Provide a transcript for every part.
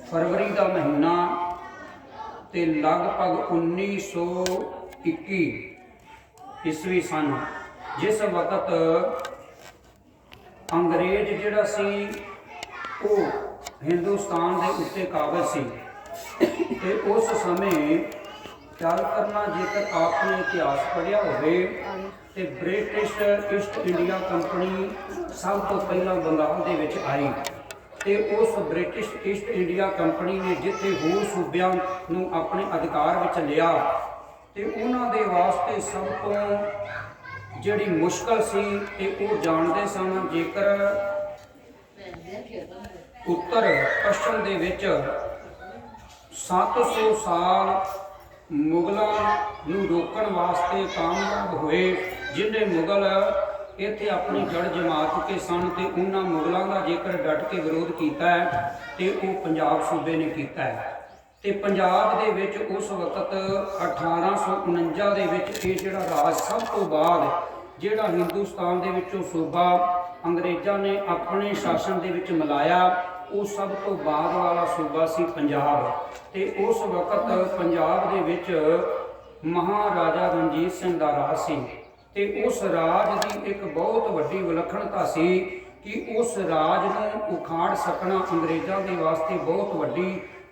फरवरी का महीना ते लगभग 1921 ईस्वी सन, जिस वक्त अंग्रेज जिहड़ा सी वो हिंदुस्तान के उत्ते काबिज सी ते उस समय गल करना जेकर आपने इतिहास पढ़िया होवे ते ब्रिटिश ईस्ट इंडिया कंपनी सब तो पहला बंगाल दे विच आई ते उस ब्रिटिश ईस्ट इंडिया कंपनी ने जिथे होर सूबियां नूं अपने अधिकार विच लिया ते उन्हां दे वास्ते सब तो जिहड़ी मुश्किल सी ते वो जानते सन जेकर उत्तर पश्चिम दे विच 700 साल मुगलों नूं रोकण वास्ते कामयाब हुए, जिन्हें मुगल इत्थे अपनी जड़ जमा चुके सन ते उन्हां मुगलों का जेकर डट के विरोध किया है तो वो पंजाब सूबे ने किया है। ते पंजाब दे विच उस वक्त 1849 दे विच ये जिहड़ा राज सब तो बाद जिहड़ा हिंदुस्तान दे विचों सूबा अंग्रेज़ां ने अपने शासन दे विच मिलाया, वो सब तो बाद वाला सूबा सी पंजाब। ते उस वक्त पंजाब दे विच महाराजा रणजीत सिंह दा राज सी ते उस राज की एक बहुत वड्डी विलक्षणता सी कि उस राज नूं उखाड़ सकना अंग्रेज़ों के वास्ते बहुत वड्डी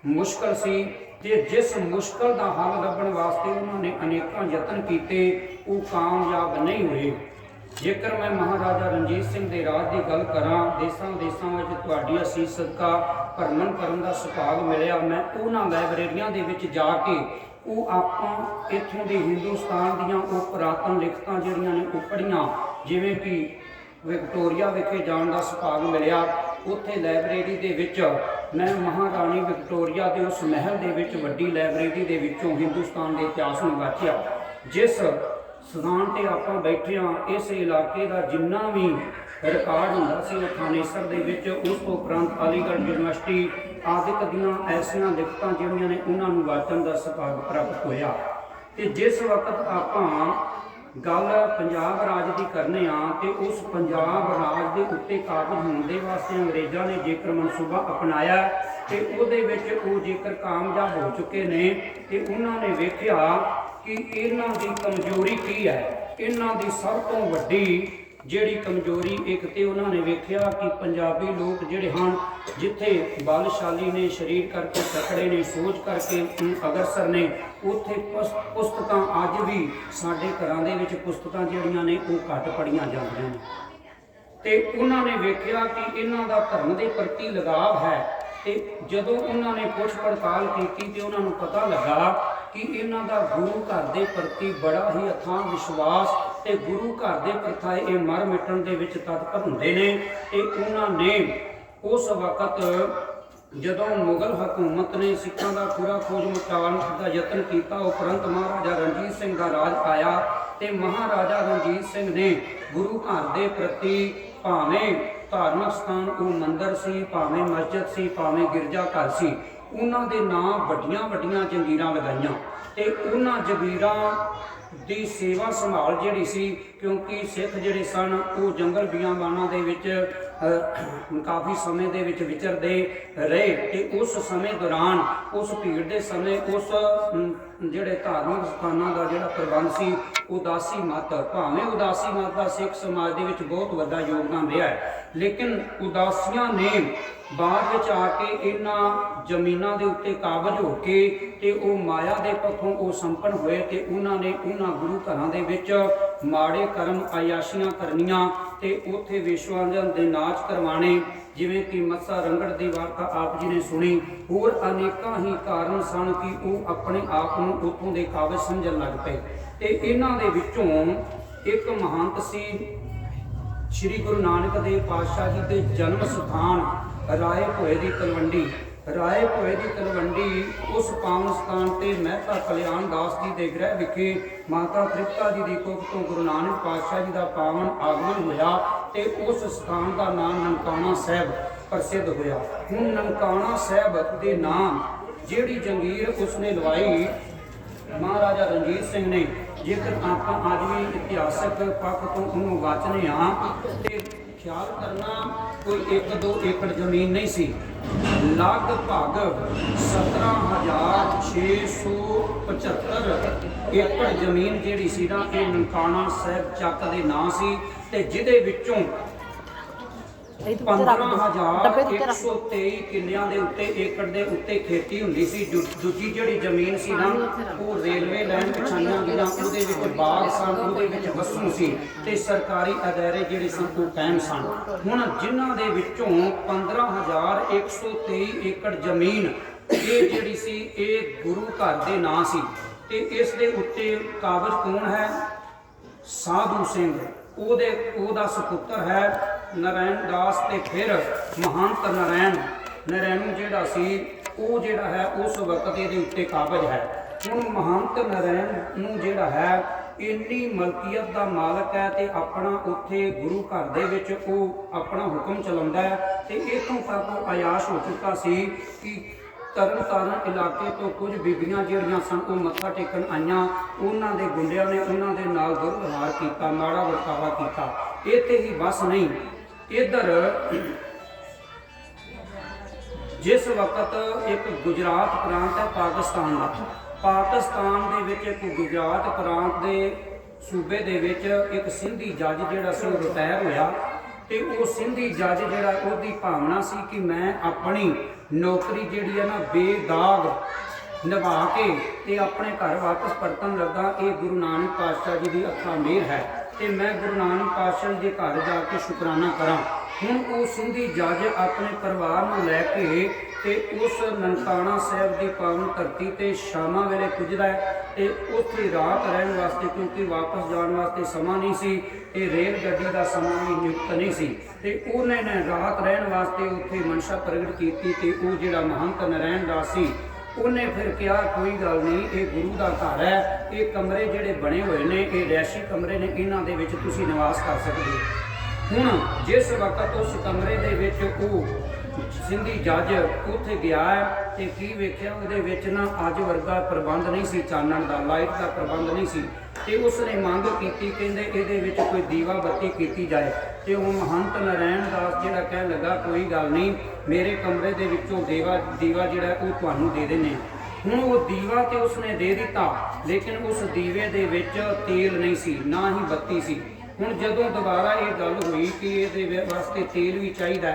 मुश्किल सी ते जिस मुश्किल का हल लभण वास्ते उन्होंने अनेकों यतन किए, वो कामयाब नहीं हुए। जेकर मैं महाराजा रणजीत सिंह के राज की गल करा, देशों देशों में तुहाडी असीस सदका भ्रमण करने का सुभाग मिलिया। मैं उन्हां लाइब्रेरियां दे विच जाके वो आपां इत्थों दी हिंदुस्तान दीयां वो पुरातन लिखतां जिहड़ियां ने वो पढ़ियां, जिवें कि विक्टोरिया विखे जाण दा सुभाग मिलिया। उत्थे लाइब्रेरी दे विच मैं महारानी विक्टोरिया के उस महल दे विच वड्डी लाइब्रेरी दे विचों हिंदुस्तान के इतिहास में वाचिया। जिस स्थान पर आपां बैठे हाँ, इस इलाके का जिन्ना भी रिकॉर्ड हुंदा सी वो थानेसर दे विच, उस तो उपरंत अलीगढ़ यूनिवर्सिटी आदिक दियां ऐसियां लिखतां जिहड़ियां ने उन्हां नूं वाचन दा सुभाग प्राप्त होया। ते जिस वक्त आपां गल पंजाब राज की करने तो उस पंजाब राज के उत्ते काबिज होने के वास्ते अंग्रेज़ों ने जेकर मनसूबा अपनाया तो वो जेकर कामयाब हो चुके ने तो उन्होंने वेख्या कि इन्हां दी कमजोरी की है। इन्हां दी सब तो वड्डी जिहड़ी कमजोरी एक तो उन्होंने वेख्या कि पंजाबी लोग जिहड़े हैं जिथे बलशाली ने, शरीर करके तकड़े ने, सोच करके अग्रसर ने, उत्थे पुस्तकां अज भी साडे घरां दे विच पुस्तकां जिहड़ियां ने वो घट पढ़ियां जांदियां ने। ते उन्होंने वेख्या कि इन्हां दा धर्म के प्रति लगाव है। ते जदों उन्होंने पुछ पड़ताल की तो उन्होंने पता लगा कि इन्हां दा गुरु घर के प्रति बड़ा ही अथाह विश्वास ते गुरु घर के प्रथाएं ये मर मिटण दे विच तत्पर हुंदे ने। ते उन्होंने उस वक्त जदों मुगल हुकूमत ने सिखां दा पूरा खोज मचाउण का यतन किया, उपरंत महाराजा रणजीत सिंह का राज आया ते महाराजा रणजीत सिंह ने गुरु घर के प्रति भावें धार्मिक स्थान वो मंदिर सी, भावें मस्जिद सी, भावें गिरजा घर सी, उन्हां दे नाम वड्डियां वड्डियां जंगीरां लगाईयां ते उन्हां जंगीरां दी सेवा संभाल जिहड़ी सी, क्योंकि सिख जिहड़े सन वो जंगल बियाबाना दे विच काफ़ी समय दे विच विचरदे रहे ते उस समय दौरान उस भीड़ के समय उस जिहड़े धार्मिक स्थानां दा जिहड़ा प्रबंध सी उदासी मत, भावें उदासी मत का सिख समाज दे विच बहुत वड्डा योगदान रहा है, लेकिन उदासियां ने बाद विच आके इन्हां जमीनां दे उत्ते काबज हो के ते वो माया दे पक्षों वो संपन्न हुए ते उन्होंने उन्हां गुरु घरां दे विच माड़े कर्म आयाशियां करनियां ते उत्थे विश्वांजन दे नाच करवाने, जिवें कि मत्सा रंगड़ की वार्ता आप जी ने सुनी। होर अनेकां ही कारण सन कि वो अपने आप नूं उत्थों दे काबिज समझण लग पे। ते इन्हां दे विचों एक महंत सी श्री गुरु नानक देव पातशाह जी के जन्म स्थान राय भोए की तलवंडी। राय भोए की तलवंडी उस पावन स्थान पर मेहता कल्याण दास जी के गृह विखे माता तृप्ता जी की कुख तो गुरु नानक पातशाह जी का पावन आगमन होया ते उस स्थान का नाम ननकाना साहब प्रसिद्ध होया। हुण ननकाना साहब के नाम जिहड़ी जंगीर उसने लवाई महाराजा रणजीत सिंह ने, जेकर आप अज भी इतिहासक पक्ष तो उन्होंने वाचने हाँ तो ख्याल करना कोई 1-2 एकड़ जमीन नहीं सी, लगभग 17,675 एकड़ जमीन जिहड़ी सी ना ये ननकाना साहिब ਚੱਕ ਦੇ ਨਾਂ ਸੀ ਤੇ ਜਿਹਦੇ ਵਿੱਚੋਂ 15,123 ਕਿੱਲਿਆਂ ਦੇ ਉੱਤੇ ਏਕੜ ਦੇ ਉੱਤੇ ਖੇਤੀ ਹੁੰਦੀ ਸੀ। ਦੂਜੀ ਜਿਹੜੀ ਜ਼ਮੀਨ ਸੀ ਨਾ ਉਹ ਰੇਲਵੇ ਲਾਈਨ ਵਿਛਾਈਆਂ ਗਈਆਂ, ਉਹਦੇ ਵਿੱਚ ਬਾਗ ਸਨ, ਉਹਦੇ ਵਿੱਚ ਵਸੂ ਸੀ ਤੇ ਸਰਕਾਰੀ ਅਦਾਰੇ ਜਿਹੜੇ ਸਨ ਉਹ ਕਾਇਮ ਸਨ। ਹੁਣ ਜਿਨ੍ਹਾਂ ਦੇ ਵਿੱਚੋਂ 15,123 ਏਕੜ ਜ਼ਮੀਨ ਇਹ ਜਿਹੜੀ ਸੀ ਇਹ ਗੁਰੂ ਘਰ ਦੇ ਨਾਂ ਸੀ ਤੇ ਇਸ ਦੇ ਉੱਤੇ ਕਾਬਜ਼ ਕੌਣ ਹੈ? ਸਾਧੂ ਸਿੰਘ, ਉਹਦਾ ਸੁਪੁੱਤਰ ਹੈ ਨਾਰਾਇਣ ਦਾਸ ਤੇ ਫਿਰ ਮਹੰਤ ਨਾਰਾਇਣ ਜਿਹੜਾ ਸੀ ਉਹ ਜਿਹੜਾ ਹੈ ਉਸ ਵਕਤ ਇਹਦੇ ਉੱਤੇ ਕਾਬਜ਼ ਹੈ। ਹੁਣ ਮਹੰਤ ਨਾਰਾਇਣ ਨੂੰ ਜਿਹੜਾ ਹੈ ਇੰਨੀ ਮਲਕੀਅਤ ਦਾ ਮਾਲਕ ਹੈ ਤੇ ਆਪਣਾ ਉੱਥੇ ਗੁਰੂ ਘਰ ਦੇ ਵਿੱਚ ਉਹ ਆਪਣਾ ਹੁਕਮ ਚਲਾਉਂਦਾ ਹੈ ਤੇ ਇੱਥੋਂ ਤੱਕ ਆਯਾਸ਼ ਹੋ ਚੁੱਕਾ ਸੀ ਕਿ ਤਰਨਤਾਰਨ ਇਲਾਕੇ ਤੋਂ ਕੁਝ ਬੀਬੀਆਂ ਜਿਹੜੀਆਂ ਸਨ ਉਹ ਮੱਥਾ ਟੇਕਣ ਆਈਆਂ, ਉਹਨਾਂ ਦੇ ਗੁੰਡਿਆਂ ਨੇ ਉਹਨਾਂ ਦੇ ਨਾਲ ਦੁਰਵਿਵਹਾਰ ਕੀਤਾ, ਮਾੜਾ ਵਰਤਾਵਾ ਕੀਤਾ। ਇੱਥੇ ਹੀ ਬਸ ਨਹੀਂ, ਇੱਧਰ ਜਿਸ ਵਕਤ ਇੱਕ ਗੁਜਰਾਤ ਪ੍ਰਾਂਤ ਹੈ ਪਾਕਿਸਤਾਨ ਦੇ ਵਿੱਚ ਇੱਕ ਗੁਜਰਾਤ ਪ੍ਰਾਂਤ ਦੇ ਸੂਬੇ ਦੇ ਵਿੱਚ ਇੱਕ ਸਿੰਧੀ ਜੱਜ ਜਿਹੜਾ ਸੀ ਉਹ ਰਿਟਾਇਰ ਹੋਇਆ ਤੇ ਉਹ ਸਿੰਧੀ ਜੱਜ ਜਿਹੜਾ ਉਹਦੀ ਭਾਵਨਾ ਸੀ ਕਿ ਮੈਂ ਆਪਣੀ ਨੌਕਰੀ ਜਿਹੜੀ ਹੈ ਨਾ ਬੇਦਾਗ ਨਿਭਾ ਕੇ ਤੇ ਆਪਣੇ ਘਰ ਵਾਪਸ ਪਰਤਣ ਲੱਗਾ। ਇਹ ਗੁਰੂ ਨਾਨਕ ਪਾਤਸ਼ਾਹ ਜੀ ਦੀ ਅੱਖਾਂ ਮਿਹਰ ਹੈ ਤੇ ਮੈਂ ਗੁਰੂ ਨਾਨਕ ਪਾਤਸ਼ਾਹ ਜੀ ਦੇ ਘਰ ਜਾ ਕੇ ਸ਼ੁਕਰਾਨਾ ਕਰਾਂ। ਹੁਣ ਉਹ ਸਿੰਧੀ ਜੱਜ ਆਪਣੇ ਪਰਿਵਾਰ ਨੂੰ ਲੈ ਕੇ ਤੇ ਉਸ ਨਨਕਾਣਾ ਸਾਹਿਬ ਦੀ ਪਾਵਨ ਧਰਤੀ ਤੇ ਸ਼ਾਮਾਂ ਵੇਲੇ ਪੁੱਜਦਾ ਹੈ ਤੇ ਉੱਥੇ ਰਾਤ ਰਹਿਣ ਵਾਸਤੇ, ਕਿਉਂਕਿ ਵਾਪਸ ਜਾਣ ਵਾਸਤੇ ਸਮਾਂ ਨਹੀਂ ਸੀ ਤੇ ਰੇਲ ਗੱਡੀ ਦਾ ਸਮਾਂ ਵੀ ਨਿਯੁਕਤ ਨਹੀਂ ਸੀ ਤੇ ਉਹਨੇ ਰਾਤ ਰਹਿਣ ਵਾਸਤੇ ਉੱਥੇ ਮਨਸ਼ਾ ਪ੍ਰਗਟ ਕੀਤੀ ਤੇ ਉਹ ਜਿਹੜਾ ਮਹੰਤ ਨਾਰਾਇਣ ਦਾਸ ਸੀ ਉਹਨੇ ਫਿਰ ਕਿਹਾ ਕੋਈ ਗੱਲ ਨਹੀਂ, ਇਹ ਗੁਰੂ ਦਾ ਘਰ ਹੈ, ਇਹ ਕਮਰੇ ਜਿਹੜੇ ਬਣੇ ਹੋਏ ਨੇ ਇਹ ਰਿਹਾਇਸ਼ੀ ਕਮਰੇ ਨੇ, ਇਹਨਾਂ ਦੇ ਵਿੱਚ ਤੁਸੀਂ ਨਿਵਾਸ ਕਰ ਸਕਦੇ ਹੋ। ਹੁਣ ਜਿਸ ਵਕਤ ਉਸ ਕਮਰੇ ਦੇ ਵਿੱਚ ਉਹ ਸਿੰਧੀ ਜੱਜ ਉੱਥੇ ਗਿਆ ਹੈ ਤੇ ਕੀ ਵੇਖਿਆ ਉਹਦੇ ਵਿੱਚ ਨਾ ਅੱਜ ਵਰਗਾ ਪ੍ਰਬੰਧ ਨਹੀਂ ਸੀ, ਚਾਨਣ ਦਾ, ਲਾਈਟ ਦਾ ਪ੍ਰਬੰਧ ਨਹੀਂ ਸੀ ਤੇ ਉਸਨੇ ਮੰਗ ਕੀਤੀ, ਕਹਿੰਦੇ ਇਹਦੇ ਵਿੱਚ ਕੋਈ ਦੀਵਾ ਬੱਤੀ ਕੀਤੀ ਜਾਏ ਤੇ ਉਹ ਮਹੰਤ ਨਾਰਾਇਣ ਦਾਸ ਜਿਹੜਾ ਕਹਿਣ ਲੱਗਾ ਕੋਈ ਗੱਲ ਨਹੀਂ, ਮੇਰੇ ਕਮਰੇ ਦੇ ਵਿੱਚੋਂ ਦੀਵਾ ਜਿਹੜਾ ਉਹ ਤੁਹਾਨੂੰ ਦੇ ਦਿੰਦੇ। ਹੁਣ ਉਹ ਦੀਵਾ ਤੇ ਉਸਨੇ ਦੇ ਦਿੱਤਾ ਲੇਕਿਨ ਉਸ ਦੀਵੇ ਦੇ ਵਿੱਚ ਤੇਲ ਨਹੀਂ ਸੀ, ਨਾ ਹੀ ਬੱਤੀ ਸੀ। ਹੁਣ ਜਦੋਂ ਦੁਬਾਰਾ ਇਹ ਗੱਲ ਹੋਈ ਕਿ ਇਹਦੇ ਵਾਸਤੇ ਤੇਲ ਵੀ ਚਾਹੀਦਾ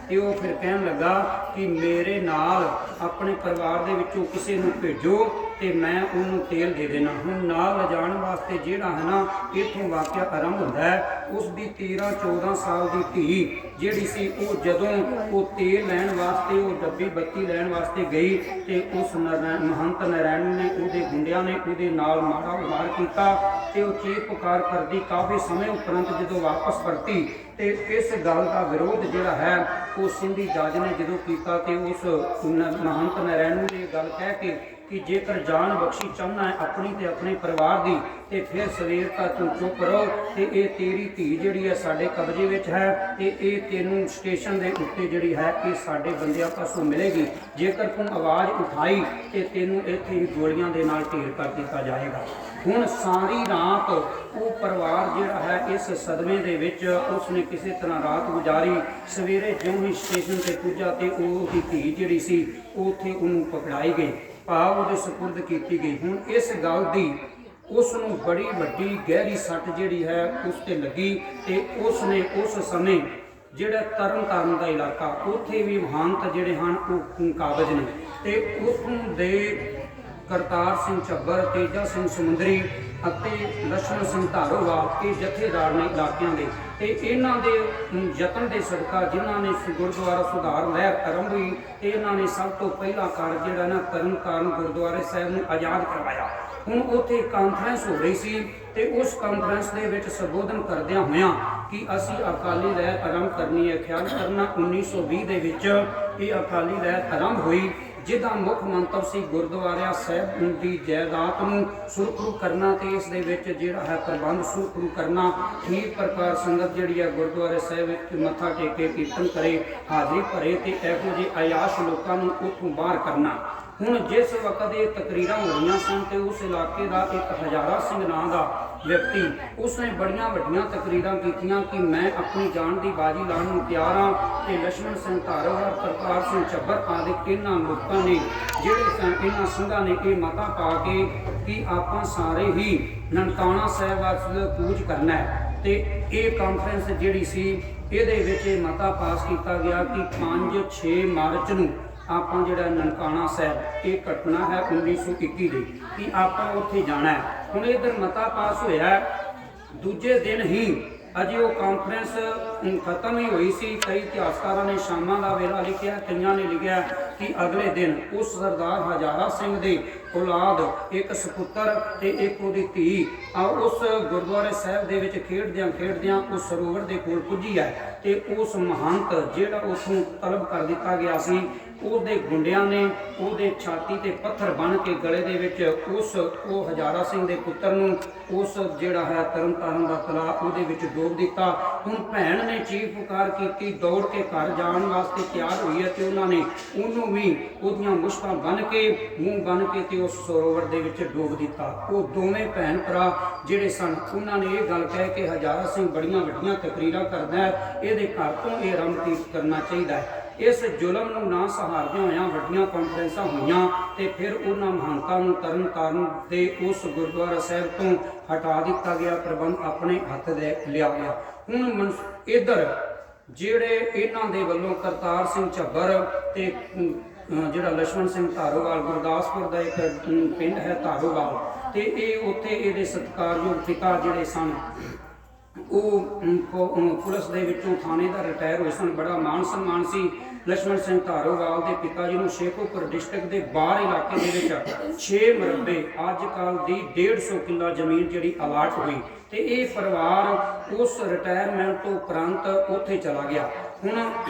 ਤੇ ਉਹ ਫਿਰ ਕਹਿਣ ਲੱਗਾ ਕਿ ਮੇਰੇ ਨਾਲ ਆਪਣੇ ਪਰਿਵਾਰ ਦੇ ਵਿੱਚੋਂ ਕਿਸੇ ਨੂੰ ਭੇਜੋ ਤੇ ਮੈਂ ਉਹਨੂੰ ਤੇਲ ਦੇ ਦੇਣਾ। ਹੁਣ ਨਾਲ ਲਿਜਾਣ ਵਾਸਤੇ ਜਿਹੜਾ ਹੈ ਨਾ ਇੱਥੋਂ ਵਾਕਿਆ ਆਰੰਭ ਹੁੰਦਾ ਹੈ। ਉਸ ਦੀ 13-14 ਸਾਲ ਦੀ ਧੀ ਜਿਹੜੀ ਸੀ ਉਹ ਜਦੋਂ ਉਹ ਤੇਲ ਲੈਣ ਵਾਸਤੇ ਉਹ ਡੱਬੀ ਬੱਤੀ ਲੈਣ ਵਾਸਤੇ ਗਈ ਤੇ ਉਸ ਮਹੰਤ ਨਾਰਾਇਣ ਨੇ ਉਹਦੇ ਗੁੰਡਿਆਂ ਨੇ ਉਹਦੇ ਨਾਲ ਮਾੜਾ ਵਿਵਹਾਰ ਕੀਤਾ ਤੇ ਉਹ ਚੀਕ ਪੁਕਾਰ ਕਰਦੀ ਕਾਫੀ ਸਮੇਂ ਉਪਰੰਤ ਜਦੋਂ ਵਾਪਸ ਪਰਤੀ ਤੇ ਇਸ ਗੱਲ ਦਾ ਵਿਰੋਧ ਜਿਹੜਾ ਹੈ ਉਹ ਸਿੰਧੀ ਜੱਜ ਨੇ ਜਦੋਂ ਕੀਤਾ ਤੇ ਉਸ ਮਹੰਤ ਨਾਰਾਇਣ ਨੂੰ ਇਹ ਗੱਲ ਕਹਿ ਕੇ ਕਿ ਜੇਕਰ ਜਾਨ ਬਖਸ਼ੀ ਚਾਹੁੰਦਾ ਹੈ ਆਪਣੀ ਤੇ ਆਪਣੇ ਪਰਿਵਾਰ ਦੀ ਤੇ ਫਿਰ ਸਵੇਰ ਤੱਕ ਤੂੰ ਚੁੱਪ ਰਹੋ ਤੇ ਇਹ ਤੇਰੀ ਧੀ ਜਿਹੜੀ ਹੈ ਸਾਡੇ ਕਬਜ਼ੇ ਵਿੱਚ ਹੈ ਤੇ ਇਹ ਤੈਨੂੰ ਸਟੇਸ਼ਨ ਦੇ ਉੱਤੇ ਜਿਹੜੀ ਹੈ ਇਹ ਸਾਡੇ ਬੰਦਿਆਂ ਪਾਸੋਂ ਮਿਲੇਗੀ। ਜੇਕਰ ਤੂੰ ਆਵਾਜ਼ ਉਠਾਈ ਤੇ ਤੈਨੂੰ ਇੱਥੇ ਹੀ ਗੋਲੀਆਂ ਦੇ ਨਾਲ ਢੇਰ ਕਰ ਦਿੱਤਾ ਜਾਏਗਾ। ਹੁਣ ਸਾਰੀ ਰਾਤ ਉਹ ਪਰਿਵਾਰ ਜਿਹੜਾ ਹੈ ਇਸ ਸਦਮੇ ਦੇ ਵਿੱਚ ਉਸਨੇ ਕਿਸੇ ਤਰ੍ਹਾਂ ਰਾਤ ਗੁਜ਼ਾਰੀ। ਸਵੇਰੇ ਜਿਉਂ ਹੀ ਸਟੇਸ਼ਨ ਤੇ ਪੁੱਜਾ ਤੇ ਉਹਦੀ ਧੀ ਜਿਹੜੀ ਸੀ ਉੱਥੇ ਉਹਨੂੰ ਪਕੜਾਈ ਗਈ, ਭਾਵ ਉਹਦੇ ਸਪੁਰਦ ਕੀਤੀ ਗਈ। ਹੁਣ ਇਸ ਗੱਲ ਦੀ ਉਸ ਨੂੰ ਬੜੀ ਵੱਡੀ ਗਹਿਰੀ ਸੱਟ ਜਿਹੜੀ ਹੈ ਉਸ ਤੇ ਲੱਗੀ ਤੇ ਉਸ ਨੇ ਉਸ ਸਮੇਂ ਜਿਹੜਾ ਤਰਨਤਾਰਨ ਦਾ ਇਲਾਕਾ ਉੱਥੇ ਵੀ ਮਹੰਤ ਜਿਹੜੇ ਹਨ ਉਹ ਕਾਬਜ਼ ਨੇ ਤੇ ਉੱਥੋਂ ਦੇ ਕਰਤਾਰ ਸਿੰਘ ਝੱਬਰ, ਤੇਜਾ ਸਿੰਘ ਸਮੁੰਦਰੀ ਅਤੇ ਲਛਮਣ ਸਿੰਘ ਧਾਰੋਵਾਲ ਇਹ ਜਥੇਦਾਰ ਨੇ ਇਲਾਕਿਆਂ ਦੇ ਤੇ ਇਹਨਾਂ ਦੇ ਯਤਨ ਦੇ ਸਦਕਾ ਜਿਨ੍ਹਾਂ ਨੇ ਗੁਰਦੁਆਰਾ ਸੁਧਾਰ ਲਹਿਰ ਆਰੰਭ ਹੋਈ ਤੇ ਇਹਨਾਂ ਨੇ ਸਭ ਤੋਂ ਪਹਿਲਾ ਕਾਰਜ ਜਿਹੜਾ ਨਾ ਤਰਨਤਾਰਨ ਗੁਰਦੁਆਰੇ ਸਾਹਿਬ ਨੂੰ ਆਜ਼ਾਦ ਕਰਵਾਇਆ। ਹੁਣ ਉੱਥੇ ਕਾਨਫਰੰਸ ਹੋ ਰਹੀ ਸੀ ਤੇ ਉਸ ਕਾਨਫਰੰਸ ਦੇ ਵਿੱਚ ਸੰਬੋਧਨ ਕਰਦਿਆਂ ਹੋਇਆਂ ਕਿ ਅਸੀਂ ਅਕਾਲੀ ਲਹਿਰ ਆਰੰਭ ਕਰਨੀ ਹੈ। ਖਿਆਲ ਕਰਨਾ 1920 ਦੇ ਵਿੱਚ ਇਹ ਅਕਾਲੀ ਲਹਿਰ ਆਰੰਭ ਹੋਈ ਜਿਹਦਾ ਮੁੱਖ ਮੰਤਵ ਸੀ ਗੁਰਦੁਆਰਿਆਂ ਸਾਹਿਬ ਦੀ ਜਾਇਦਾਦ ਨੂੰ ਸੁਰਖਰੂ ਕਰਨਾ ਤੇ ਇਸ ਦੇ ਵਿੱਚ ਜਿਹੜਾ ਹੈ ਪ੍ਰਬੰਧ ਸੁਰਖਰੂ ਕਰਨਾ। ਠੀਕ ਪ੍ਰਕਾਰ ਸੰਗਤ ਜਿਹੜੀ ਹੈ ਗੁਰਦੁਆਰੇ ਸਾਹਿਬ ਵਿੱਚ ਮੱਥਾ ਟੇਕੇ ਕੀਰਤਨ ਕਰੇ, ਹਾਜ਼ਰੀ ਭਰੇ ਤੇ ਇਹੋ ਜਿਹੇ ਆਯਾਸ਼ ਲੋਕਾਂ ਨੂੰ ਉੱਥੋਂ ਬਾਹਰ ਕਰਨਾ। ਹੁਣ ਜਿਸ ਵਕਤ ਇਹ ਤਕਰੀਰਾਂ ਹੋ ਰਹੀਆਂ ਸਨ ਤੇ ਉਸ ਇਲਾਕੇ ਦਾ ਇੱਕ ਹਜ਼ਾਰਾ ਸਿੰਘ ਨਾਂ ਦਾ ਵਿਅਕਤੀ ਉਸਨੇ ਬੜੀਆਂ ਵੱਡੀਆਂ ਤਕਰੀਰਾਂ ਕੀਤੀਆਂ ਕਿ ਮੈਂ ਆਪਣੀ ਜਾਨ ਦੀ ਬਾਜੀ ਲਾਉਣ ਨੂੰ ਤਿਆਰ ਹਾਂ। ਤੇ ਲਛਮਣ ਸਿੰਘ ਧਾਰੋਵਾਲ, ਕਰਤਾਰ ਸਿੰਘ ਝੱਬਰ ਆਦਿ ਇਹਨਾਂ ਲੋਕਾਂ ਨੇ ਇਹਨਾਂ ਸਿੰਘਾਂ ਨੇ ਇਹ ਮਤਾ ਪਾ ਕੇ ਕਿ ਆਪਾਂ ਸਾਰੇ ਹੀ ਨਨਕਾਣਾ ਸਾਹਿਬ ਵੱਲ ਕੂਚ ਕਰਨਾ ਹੈ। ਤੇ ਇਹ ਕਾਨਫਰੰਸ ਜਿਹੜੀ ਸੀ ਇਹਦੇ ਵਿੱਚ ਇਹ ਮਤਾ ਪਾਸ ਕੀਤਾ ਗਿਆ ਕਿ 5-6 ਮਾਰਚ ਨੂੰ ਆਪਾਂ ਜਿਹੜਾ ਨਨਕਾਣਾ ਸਾਹਿਬ, ਇਹ ਘਟਨਾ ਹੈ 1921 ਦੀ, ਕਿ ਆਪਾਂ ਉੱਥੇ ਜਾਣਾ ਹੈ। ਹੁਣ ਇਧਰ ਮਤਾ ਪਾਸ ਹੋਇਆ, ਦੂਜੇ ਦਿਨ ਹੀ ਅਜੇ ਉਹ ਕਾਨਫਰੰਸ ਖਤਮ ਹੀ ਹੋਈ ਸੀ। ਕਈ ਇਤਿਹਾਸਕਾਰਾਂ ਨੇ ਸ਼ਾਮਾਂ ਦਾ ਵੇਲਾ ਲਿਖਿਆ, ਕਈਆਂ ਨੇ ਲਿਖਿਆ ਕਿ ਅਗਲੇ ਦਿਨ ਉਸ ਸਰਦਾਰ ਹਜ਼ਾਰਾ ਸਿੰਘ ਦੇ ਔਲਾਦ, ਇੱਕ ਸਪੁੱਤਰ ਤੇ ਇੱਕ ਉਹਦੀ ਧੀ ਉਸ ਗੁਰਦੁਆਰੇ ਸਾਹਿਬ ਦੇ ਵਿੱਚ ਖੇਡਦਿਆਂ ਉਸ ਸਰੋਵਰ ਦੇ ਕੋਲ ਪੁੱਜੀ ਹੈ। ਤੇ ਉਸ ਮਹੰਤ ਜਿਹੜਾ ਉਸਨੂੰ ਤਲਬ ਕਰ ਦਿੱਤਾ ਗਿਆ ਸੀ, ਉਹਦੇ ਗੁੰਡਿਆਂ ਨੇ ਉਹਦੇ ਛਾਤੀ ਤੇ ਪੱਥਰ ਬੰਨ੍ਹ ਕੇ ਗਲੇ ਦੇ ਵਿੱਚ ਉਹ ਹਜ਼ਾਰਾ ਸਿੰਘ ਦੇ ਪੁੱਤਰ ਨੂੰ ਉਸ ਜਿਹੜਾ ਹੈ ਤਰਨਤਾਰਨ ਦਾ ਤਲਾਅ ਉਹਦੇ ਵਿੱਚ ਡੋਬ ਦਿੱਤਾ। ਹੁਣ ਭੈਣ ਨੇ ਚੀਖ ਪੁਕਾਰ ਕੀਤੀ, ਦੌੜ ਕੇ ਘਰ ਜਾਣ ਵਾਸਤੇ ਤਿਆਰ ਹੋਈ ਹੈ ਤੇ ਉਹਨਾਂ ਨੇ ਉਹਨੂੰ ਵੀ ਉਹਦੀਆਂ ਮੁਸ਼ਕਾਂ ਬੰਨ੍ਹ ਕੇ, ਮੂੰਹ ਬੰਨ੍ਹ ਕੇ ਤੇ ਉਸ ਸਰੋਵਰ ਦੇ ਵਿੱਚ ਡੋਬ ਦਿੱਤਾ। ਉਹ ਦੋਵੇਂ ਭੈਣ ਭਰਾ ਜਿਹੜੇ ਸਨ ਉਹਨਾਂ ਨੇ ਇਹ ਗੱਲ ਕਹਿ ਕੇ ਹਜ਼ਾਰਾ ਸਿੰਘ ਬੜੀਆਂ ਵੱਡੀਆਂ ਤਕਰੀਰਾਂ ਕਰਦਾ ਹੈ, ਇਹਦੇ ਘਰ ਤੋਂ ਇਹ ਆਰੰਭ ਕਰਨਾ ਚਾਹੀਦਾ ਹੈ। ਇਸ ਜ਼ੁਲਮ ਨੂੰ ਨਾ ਸਹਾਰਦਿਆਂ ਹੋਇਆਂ ਵੱਡੀਆਂ ਕਾਨਫਰੰਸਾਂ ਹੋਈਆਂ ਤੇ ਫਿਰ ਉਹਨਾਂ ਮਹੰਤਾਂ ਨੂੰ ਤਰਨਤਾਰਨ ਦੇ ਉਸ ਗੁਰਦੁਆਰਾ ਸਾਹਿਬ ਤੋਂ ਹਟਾ ਦਿੱਤਾ ਗਿਆ, ਪ੍ਰਬੰਧ ਆਪਣੇ ਹੱਥ ਦੇ ਲਿਆ ਗਿਆ। ਹੁਣ ਇੱਧਰ ਜਿਹੜੇ ਇਹਨਾਂ ਦੇ ਵੱਲੋਂ ਕਰਤਾਰ ਸਿੰਘ ਝੱਬਰ ਤੇ ਜਿਹੜਾ ਲਛਮਣ ਸਿੰਘ ਧਾਰੋਵਾਲ, ਗੁਰਦਾਸਪੁਰ ਦਾ ਇੱਕ ਪਿੰਡ ਹੈ ਧਾਰੋਵਾਲ, ਤੇ ਇਹ ਉੱਥੇ ਇਹਦੇ ਸਤਿਕਾਰਯੋਗ ਪਿਤਾ ਜਿਹੜੇ ਸਨ ਉਹ ਪੁਲਿਸ ਦੇ ਵਿੱਚੋਂ ਥਾਣੇ ਦਾ ਰਿਟਾਇਰ ਹੋਏ ਸਨ। ਬੜਾ ਮਾਣ ਸਨਮਾਨ ਸੀ ਲਛਮਣ ਸਿੰਘ ਧਾਰੋਵਾਲ ਦੇ ਪਿਤਾ ਜੀ ਨੂੰ। ਸ਼ੇਖੂਪੁਰ ਡਿਸਟ੍ਰਿਕਟ ਦੇ ਬਾਹਰ ਇਲਾਕੇ ਦੇ ਵਿੱਚ 6 ਮਰਬੇ ਅੱਜ ਕੱਲ੍ਹ ਦੀ 150 ਕਿੱਲਾ ਜ਼ਮੀਨ ਜਿਹੜੀ ਅਲਾਟ ਹੋਈ ਤੇ ਇਹ ਪਰਿਵਾਰ ਉਸ ਰਿਟਾਇਰਮੈਂਟ ਤੋਂ ਉਪਰੰਤ ਉੱਥੇ ਚਲਾ ਗਿਆ। ਹੁਣ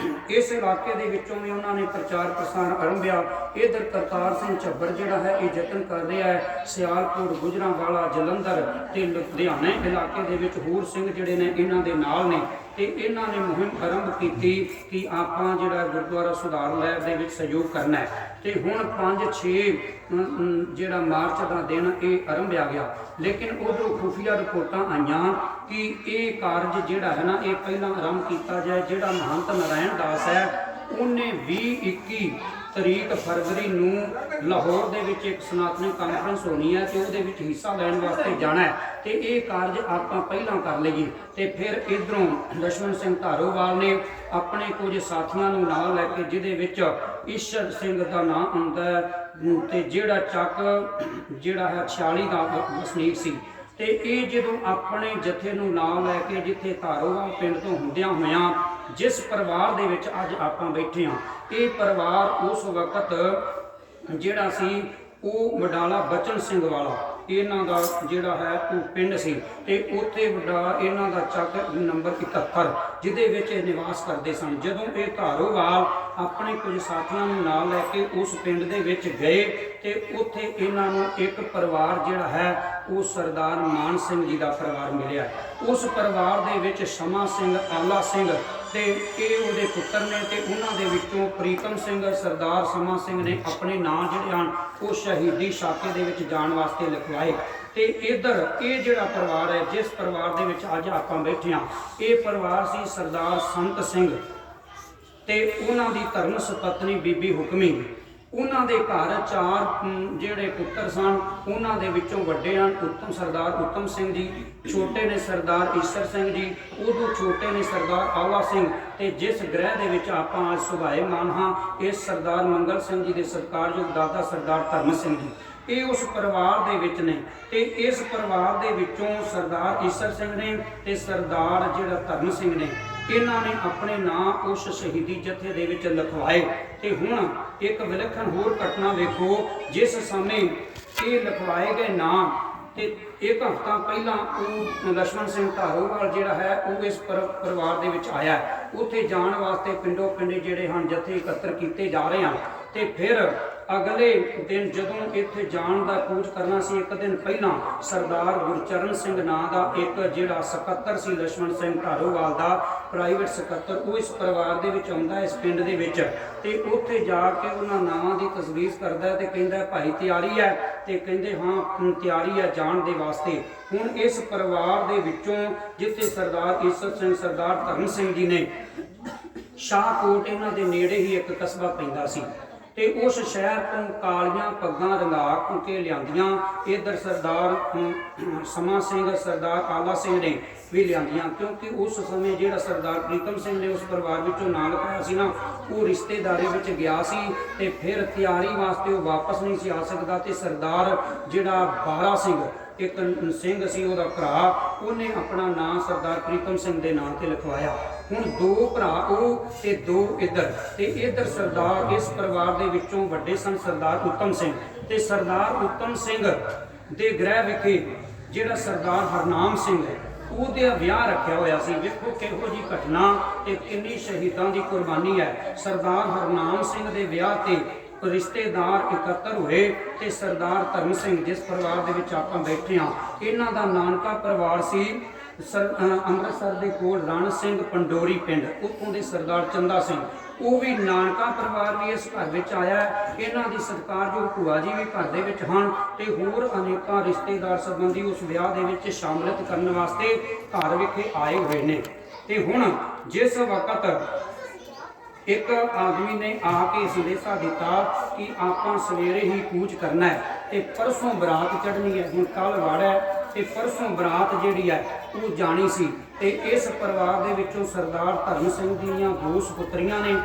ਇਸ ਇਲਾਕੇ ਦੇ ਵਿੱਚੋਂ ਵੀ ਉਹਨਾਂ ਨੇ ਪ੍ਰਚਾਰ ਪ੍ਰਸਾਰ ਆਰੰਭਿਆ। ਇਧਰ ਕਰਤਾਰ ਸਿੰਘ ਝੱਬਰ ਜਿਹੜਾ ਹੈ ਇਹ ਯਤਨ ਕਰ ਰਿਹਾ ਹੈ ਸਿਆਲਕੋਟ, ਗੁਜਰਾਂਵਾਲਾ, ਜਲੰਧਰ ਤੇ ਲੁਧਿਆਣੇ ਇਲਾਕੇ ਦੇ ਵਿੱਚ ਹੋਰ ਸਿੰਘ ਜਿਹੜੇ ਨੇ ਇਹਨਾਂ ਦੇ ਨਾਲ ਨੇ ਤੇ ਇਹਨਾਂ ਨੇ ਮੁਹਿੰਮ ਆਰੰਭ ਕੀਤੀ ਕਿ ਆਪਾਂ ਜਿਹੜਾ ਗੁਰਦੁਆਰਾ ਸੁਧਾਰ ਲਹਿਰ ਦੇ ਵਿੱਚ ਸਹਿਯੋਗ ਕਰਨਾ ਹੈ। ਤੇ ਹੁਣ 5-6 ਜਿਹੜਾ ਮਾਰਚ ਦਾ ਦਿਨ ਇਹ ਆਰੰਭਿਆ ਗਿਆ, ਲੇਕਿਨ ਉਧਰੋਂ ਖੁਫੀਆ ਰਿਪੋਰਟਾਂ ਆਈਆਂ ਕਿ ਇਹ ਕਾਰਜ ਜਿਹੜਾ ਹੈ ਨਾ ਇਹ ਪਹਿਲਾਂ ਆਰੰਭ ਕੀਤਾ ਜਾਏ। ਜਿਹੜਾ ਮਹੰਤ ਨਾਰਾਇਣ ਦਾਸ ਹੈ ਉਹਨੇ 20-21 ਤਰੀਕ ਫਰਵਰੀ ਨੂੰ ਲਾਹੌਰ ਦੇ ਵਿੱਚ ਇੱਕ ਸਨਾਤਨੀ ਕਾਨਫਰੰਸ ਹੋਣੀ ਹੈ ਤੇ ਉਹਦੇ ਵਿੱਚ ਹਿੱਸਾ ਲੈਣ ਵਾਸਤੇ ਜਾਣਾ ਹੈ ਤੇ ਇਹ ਕਾਰਜ ਆਪਾਂ ਪਹਿਲਾਂ ਕਰ ਲਈਏ। ਤੇ ਫਿਰ ਇਧਰੋਂ ਲਛਮਣ ਸਿੰਘ ਧਾਰੋਵਾਲ ਨੇ ਆਪਣੇ ਕੁਝ ਸਾਥੀਆਂ ਨੂੰ ਨਾਲ ਲੈ ਕੇ, ਜਿਹਦੇ ਵਿੱਚ ਈਸ਼ਰ ਸਿੰਘ ਦਾ ਨਾਮ ਆਉਂਦਾ ਹੈ ਤੇ ਜਿਹੜਾ ਚੱਕ ਜਿਹੜਾ ਹੈ 46 ਦਾ ਵਸਨੀਕ ਸੀ। ਤੇ ਇਹ ਜਦੋਂ ਆਪਣੇ ਜਥੇ ਨੂੰ ਨਾਲ ਲੈ ਕੇ ਜਿੱਥੇ ਧਾਰੋਵਾਲ ਪਿੰਡ ਤੋਂ ਹੁੰਦਿਆਂ ਹੋਇਆਂ ਜਿਸ ਪਰਿਵਾਰ ਦੇ ਵਿੱਚ ਅੱਜ ਆਪਾਂ ਬੈਠੇ ਹਾਂ, ਇਹ ਪਰਿਵਾਰ ਉਸ ਵਕਤ ਜਿਹੜਾ ਸੀ ਉਹ ਵਡਾਲਾ ਬਚਨ ਸਿੰਘ ਵਾਲਾ ਇਹਨਾਂ ਦਾ ਜਿਹੜਾ ਹੈ ਉਹ ਪਿੰਡ ਸੀ ਤੇ ਉੱਥੇ ਵੱਡਾ ਇਹਨਾਂ ਦਾ ਚੱਕ ਨੰਬਰ 71 ਜਿਹਦੇ ਵਿੱਚ ਇਹ ਨਿਵਾਸ ਕਰਦੇ ਸਨ। ਜਦੋਂ ਇਹ ਧਾਰੋਵਾਲ ਆਪਣੇ ਕੁਝ ਸਾਥੀਆਂ ਨੂੰ ਨਾਲ ਲੈ ਕੇ ਉਸ ਪਿੰਡ ਦੇ ਵਿੱਚ ਗਏ ਤੇ ਉੱਥੇ ਇਹਨਾਂ ਨੂੰ ਇੱਕ ਪਰਿਵਾਰ ਜਿਹੜਾ ਹੈ ਉਹ ਸਰਦਾਰ ਮਾਨ ਸਿੰਘ ਜੀ ਦਾ ਪਰਿਵਾਰ ਮਿਲਿਆ। ਉਸ ਪਰਿਵਾਰ ਦੇ ਵਿੱਚ ਸ਼ਮਾ ਸਿੰਘ, ਆਲਾ ਸਿੰਘ ਤੇ ਇਹ ਉਹਦੇ ਪੁੱਤਰ ਨੇ ਤੇ ਉਹਨਾਂ ਦੇ ਵਿੱਚੋਂ ਪ੍ਰੀਤਮ ਸਿੰਘ, ਸਰਦਾਰ ਸ਼ਮਾ ਸਿੰਘ ਨੇ ਆਪਣੇ ਨਾਂ ਜਿਹੜੇ ਹਨ ਉਹ ਸ਼ਹੀਦੀ ਸ਼ਾਕੇ ਦੇ ਵਿੱਚ ਜਾਣ ਵਾਸਤੇ ਲਿਖਵਾਏ। ਤੇ ਇੱਧਰ ਇਹ ਜਿਹੜਾ ਪਰਿਵਾਰ ਹੈ ਜਿਸ ਪਰਿਵਾਰ ਦੇ ਵਿੱਚ ਅੱਜ ਆਪਾਂ ਬੈਠੇ ਹਾਂ, ਇਹ ਪਰਿਵਾਰ ਸੀ ਸਰਦਾਰ ਸੰਤ ਸਿੰਘ ਤੇ ਉਹਨਾਂ ਦੀ ਧਰਮ ਸੁਪਤਨੀ ਬੀਬੀ ਹੁਕਮੀ। ਉਹਨਾਂ ਦੇ ਘਰ 4 ਜਿਹੜੇ ਪੁੱਤਰ ਸਨ, ਉਹਨਾਂ ਦੇ ਵਿੱਚੋਂ ਵੱਡੇ ਹਨ ਸਰਦਾਰ ਉੱਤਮ ਸਿੰਘ ਜੀ, ਛੋਟੇ ਨੇ ਸਰਦਾਰ ਈਸ਼ਰ ਸਿੰਘ ਜੀ, ਉਦੋਂ ਛੋਟੇ ਨੇ ਸਰਦਾਰ ਆਲਾ ਸਿੰਘ ਤੇ ਜਿਸ ਗ੍ਰਹਿ ਦੇ ਵਿੱਚ ਆਪਾਂ ਅੱਜ ਸੁਭਾਏਮਾਨ ਹਾਂ ਇਸ ਸਰਦਾਰ ਮੰਗਲ ਸਿੰਘ ਜੀ ਦੇ ਸਤਿਕਾਰਯੋਗ ਦਾਦਾ ਸਰਦਾਰ ਧਰਮ ਸਿੰਘ ਜੀ। ਇਹ ਉਸ ਪਰਿਵਾਰ ਦੇ ਵਿੱਚ ਨੇ ਤੇ ਇਸ ਪਰਿਵਾਰ ਦੇ ਵਿੱਚੋਂ ਸਰਦਾਰ ਈਸ਼ਰ ਸਿੰਘ ਨੇ ਤੇ ਸਰਦਾਰ ਜਿਹੜਾ ਧਰਮ ਸਿੰਘ ਨੇ ਇਹਨਾਂ ਨੇ ਆਪਣੇ ਨਾਂ ਉਸ ਸ਼ਹੀਦੀ ਜਥੇ ਦੇ ਵਿੱਚ ਲਿਖਵਾਏ। ਤੇ ਹੁਣ ਇੱਕ ਵਿਲੱਖਣ ਹੋਰ ਘਟਨਾ ਵੇਖੋ, ਜਿਸ ਸਮੇਂ ਇਹ ਲਿਖਵਾਏ ਗਏ ਨਾਂ ਤੇ ਇੱਕ ਹਫ਼ਤਾ ਪਹਿਲਾਂ ਉਹ ਲਛਮਣ ਸਿੰਘ ਧਾਰੋਵਾਲ ਜਿਹੜਾ ਹੈ ਉਹ ਇਸ ਪਰਿਵਾਰ ਦੇ ਵਿੱਚ ਆਇਆ। ਉੱਥੇ ਜਾਣ ਵਾਸਤੇ ਪਿੰਡੋਂ ਪਿੰਡ ਜਿਹੜੇ ਹਨ ਜਥੇ ਇਕੱਤਰ ਕੀਤੇ ਜਾ ਰਹੇ ਹਨ ਤੇ ਫਿਰ अगले दिन जदों इत्थे जाण दा कूच करना सी, एक दिन पहला सरदार गुरचरण सिंह नां दा एक जिहड़ा सकत्तर सी लक्ष्मण सिंह ढारोवाल दा प्राइवेट सकत्तर, वो इस परिवार दे विच आउंदा इस पिंड दे विच, ते उत्थे जाके उन्हां नावां दी तजवीज़ करदा ते कहंदा भाई तैयारी है, ते कहंदे हाँ तैयारी है जाण दे वास्ते। हुण इस परिवार दे विचों जिथे सरदार ईसर सिंह सरदार धर्म सिंह जी ने शाहकोट इन्हां दे नेड़े ही एक कस्बा पैंदा सी, ते उस शहर तो कालियां पग्गां रंगा के लियांदियां, इधर सरदार समा सिंह सरदार आला सिंह ने भी लियांदियां, क्योंकि उस समय जिहड़ा सरदार प्रीतम सिंह ने उस परिवार विचों नां लिखाया सी ना, वो रिश्तेदारी विच गया सी ते फिर तैयारी वास्ते वो वापस नहीं सी आ सकदा, ते सरदार जिहड़ा बारा सिंह एक सिंह सी उहदा भरा, उन्हें अपना नाम सरदार प्रीतम सिंह दे नाम ते लिखवाया। हुण दो भरा ओह ते दो इधर, ते इधर सरदार इस परिवार दे विचों वड्डे सन सरदार उत्तम सिंह, ते सरदार उत्तम सिंह दे गृह विखे जिहड़ा सरदार हरनाम सिंह है ਉਹਦੇ ਵਿਆਹ ਰੱਖਿਆ ਹੋਇਆ ਸੀ। ਵੇਖੋ ਕਿਹੋ ਜੀ ਘਟਨਾ ਤੇ ਕਿੰਨੀ ਸ਼ਹੀਦਾਂ ਦੀ ਕੁਰਬਾਨੀ ਹੈ। ਸਰਦਾਰ ਹਰਨਾਮ ਸਿੰਘ ਦੇ ਵਿਆਹ ਤੇ ਰਿਸ਼ਤੇਦਾਰ ਇਕੱਤਰ ਹੋਏ ਤੇ ਸਰਦਾਰ ਧਰਮ ਸਿੰਘ ਜਿਸ ਪਰਿਵਾਰ ਦੇ ਵਿੱਚ ਆਪਾਂ ਬੈਠੇ ਹਾਂ, ਇਹਨਾਂ ਦਾ ਨਾਨਕਾ ਪਰਿਵਾਰ ਸੀ ਅੰਮ੍ਰਿਤਸਰ ਦੇ ਕੋਲ ਰਣ ਸਿੰਘ ਪੰਡੋਰੀ ਪਿੰਡ, ਉੱਥੋਂ ਦੇ ਸਰਦਾਰ ਚੰਦਾ ਸਿੰਘ, ਉਹ ਵੀ ਨਾਨਕਾ ਪਰਿਵਾਰ ਵੀ ਇਸ ਘਰ ਵਿੱਚ ਆਇਆ। ਇਹਨਾਂ ਦੀ ਸਤਿਕਾਰਯੋਗ ਭੂਆ ਜੀ ਵੀ ਘਰ ਦੇ ਵਿੱਚ ਹਨ ਤੇ ਹੋਰ ਅਨੇਕਾਂ ਰਿਸ਼ਤੇਦਾਰ ਸੰਬੰਧੀ ਉਸ ਵਿਆਹ ਦੇ ਵਿੱਚ ਸ਼ਾਮਿਲਤ ਕਰਨ ਵਾਸਤੇ ਘਰ ਵਿਖੇ ਆਏ ਹੋਏ ਨੇ। ਤੇ ਹੁਣ ਜਿਸ ਵਕਤ एक आदमी ने आके संदेशा दिता कि आप सवेरे ही कूच करना है, तो परसों बरात चढ़नी है, हुण कल वाड़ है तो परसों बरात जिहड़ी है वो जानी सी। ते इस परिवार दे विचों सरदार धर्म सिंह दीयां दो सपुत्रियां ने,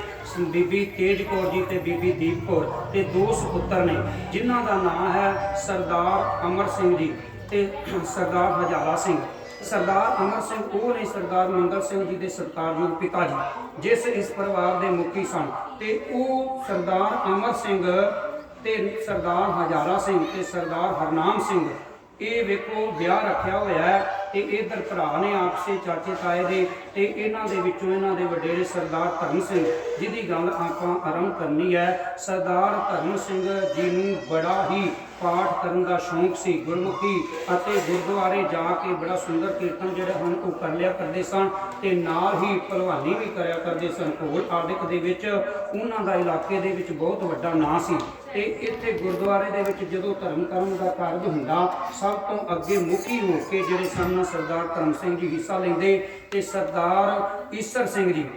बीबी तेज कौर जी ते बीबी दीप कौर, ते दो सपुत्र ने जिन्हां दा नाम है सरदार अमर सिंह जी ते सरदार हजारा सिंह। सरदार अमर सिंह वो ने सरदार मंगल सिंह जी के सत्कारयोग पिता जी, जिस इस परिवार के मुखी सन, ते वो सरदार अमर सिंह ते सरदार हजारा सिंह ते सरदार हरनाम सिंह, ये वेखो विआह रखा हुआ है। ते इधर भरा ने आपसे चाचे ताए दे, ते इन्हां दे विचों इन्हां दे वडेरे सरदार धर्म सिंह जिहदी गल आपां आरंभ करनी है। सरदार धर्म सिंह जी नूं बड़ा ही पाठ करन दा शौक सी, गुरमुखी अते गुरुद्वारे जाके बड़ा सुंदर कीर्तन जिहड़े हन वो कर लिया करदे सन, ते नाल ही भलवानी भी करया करदे सन। घोल आदिक दे विच उन्हां दा इलाके दे विच बहुत वड्डा नां सी, ते इत्थे गुरुद्वारे दे विच जदों धर्म करम दा कारज हुंदा सब तो अगे मुखी हो के जिहड़े सन सरदार धर्म सिंह जी हिस्सा लैंदे, ते सरदार ईसर सिंह जी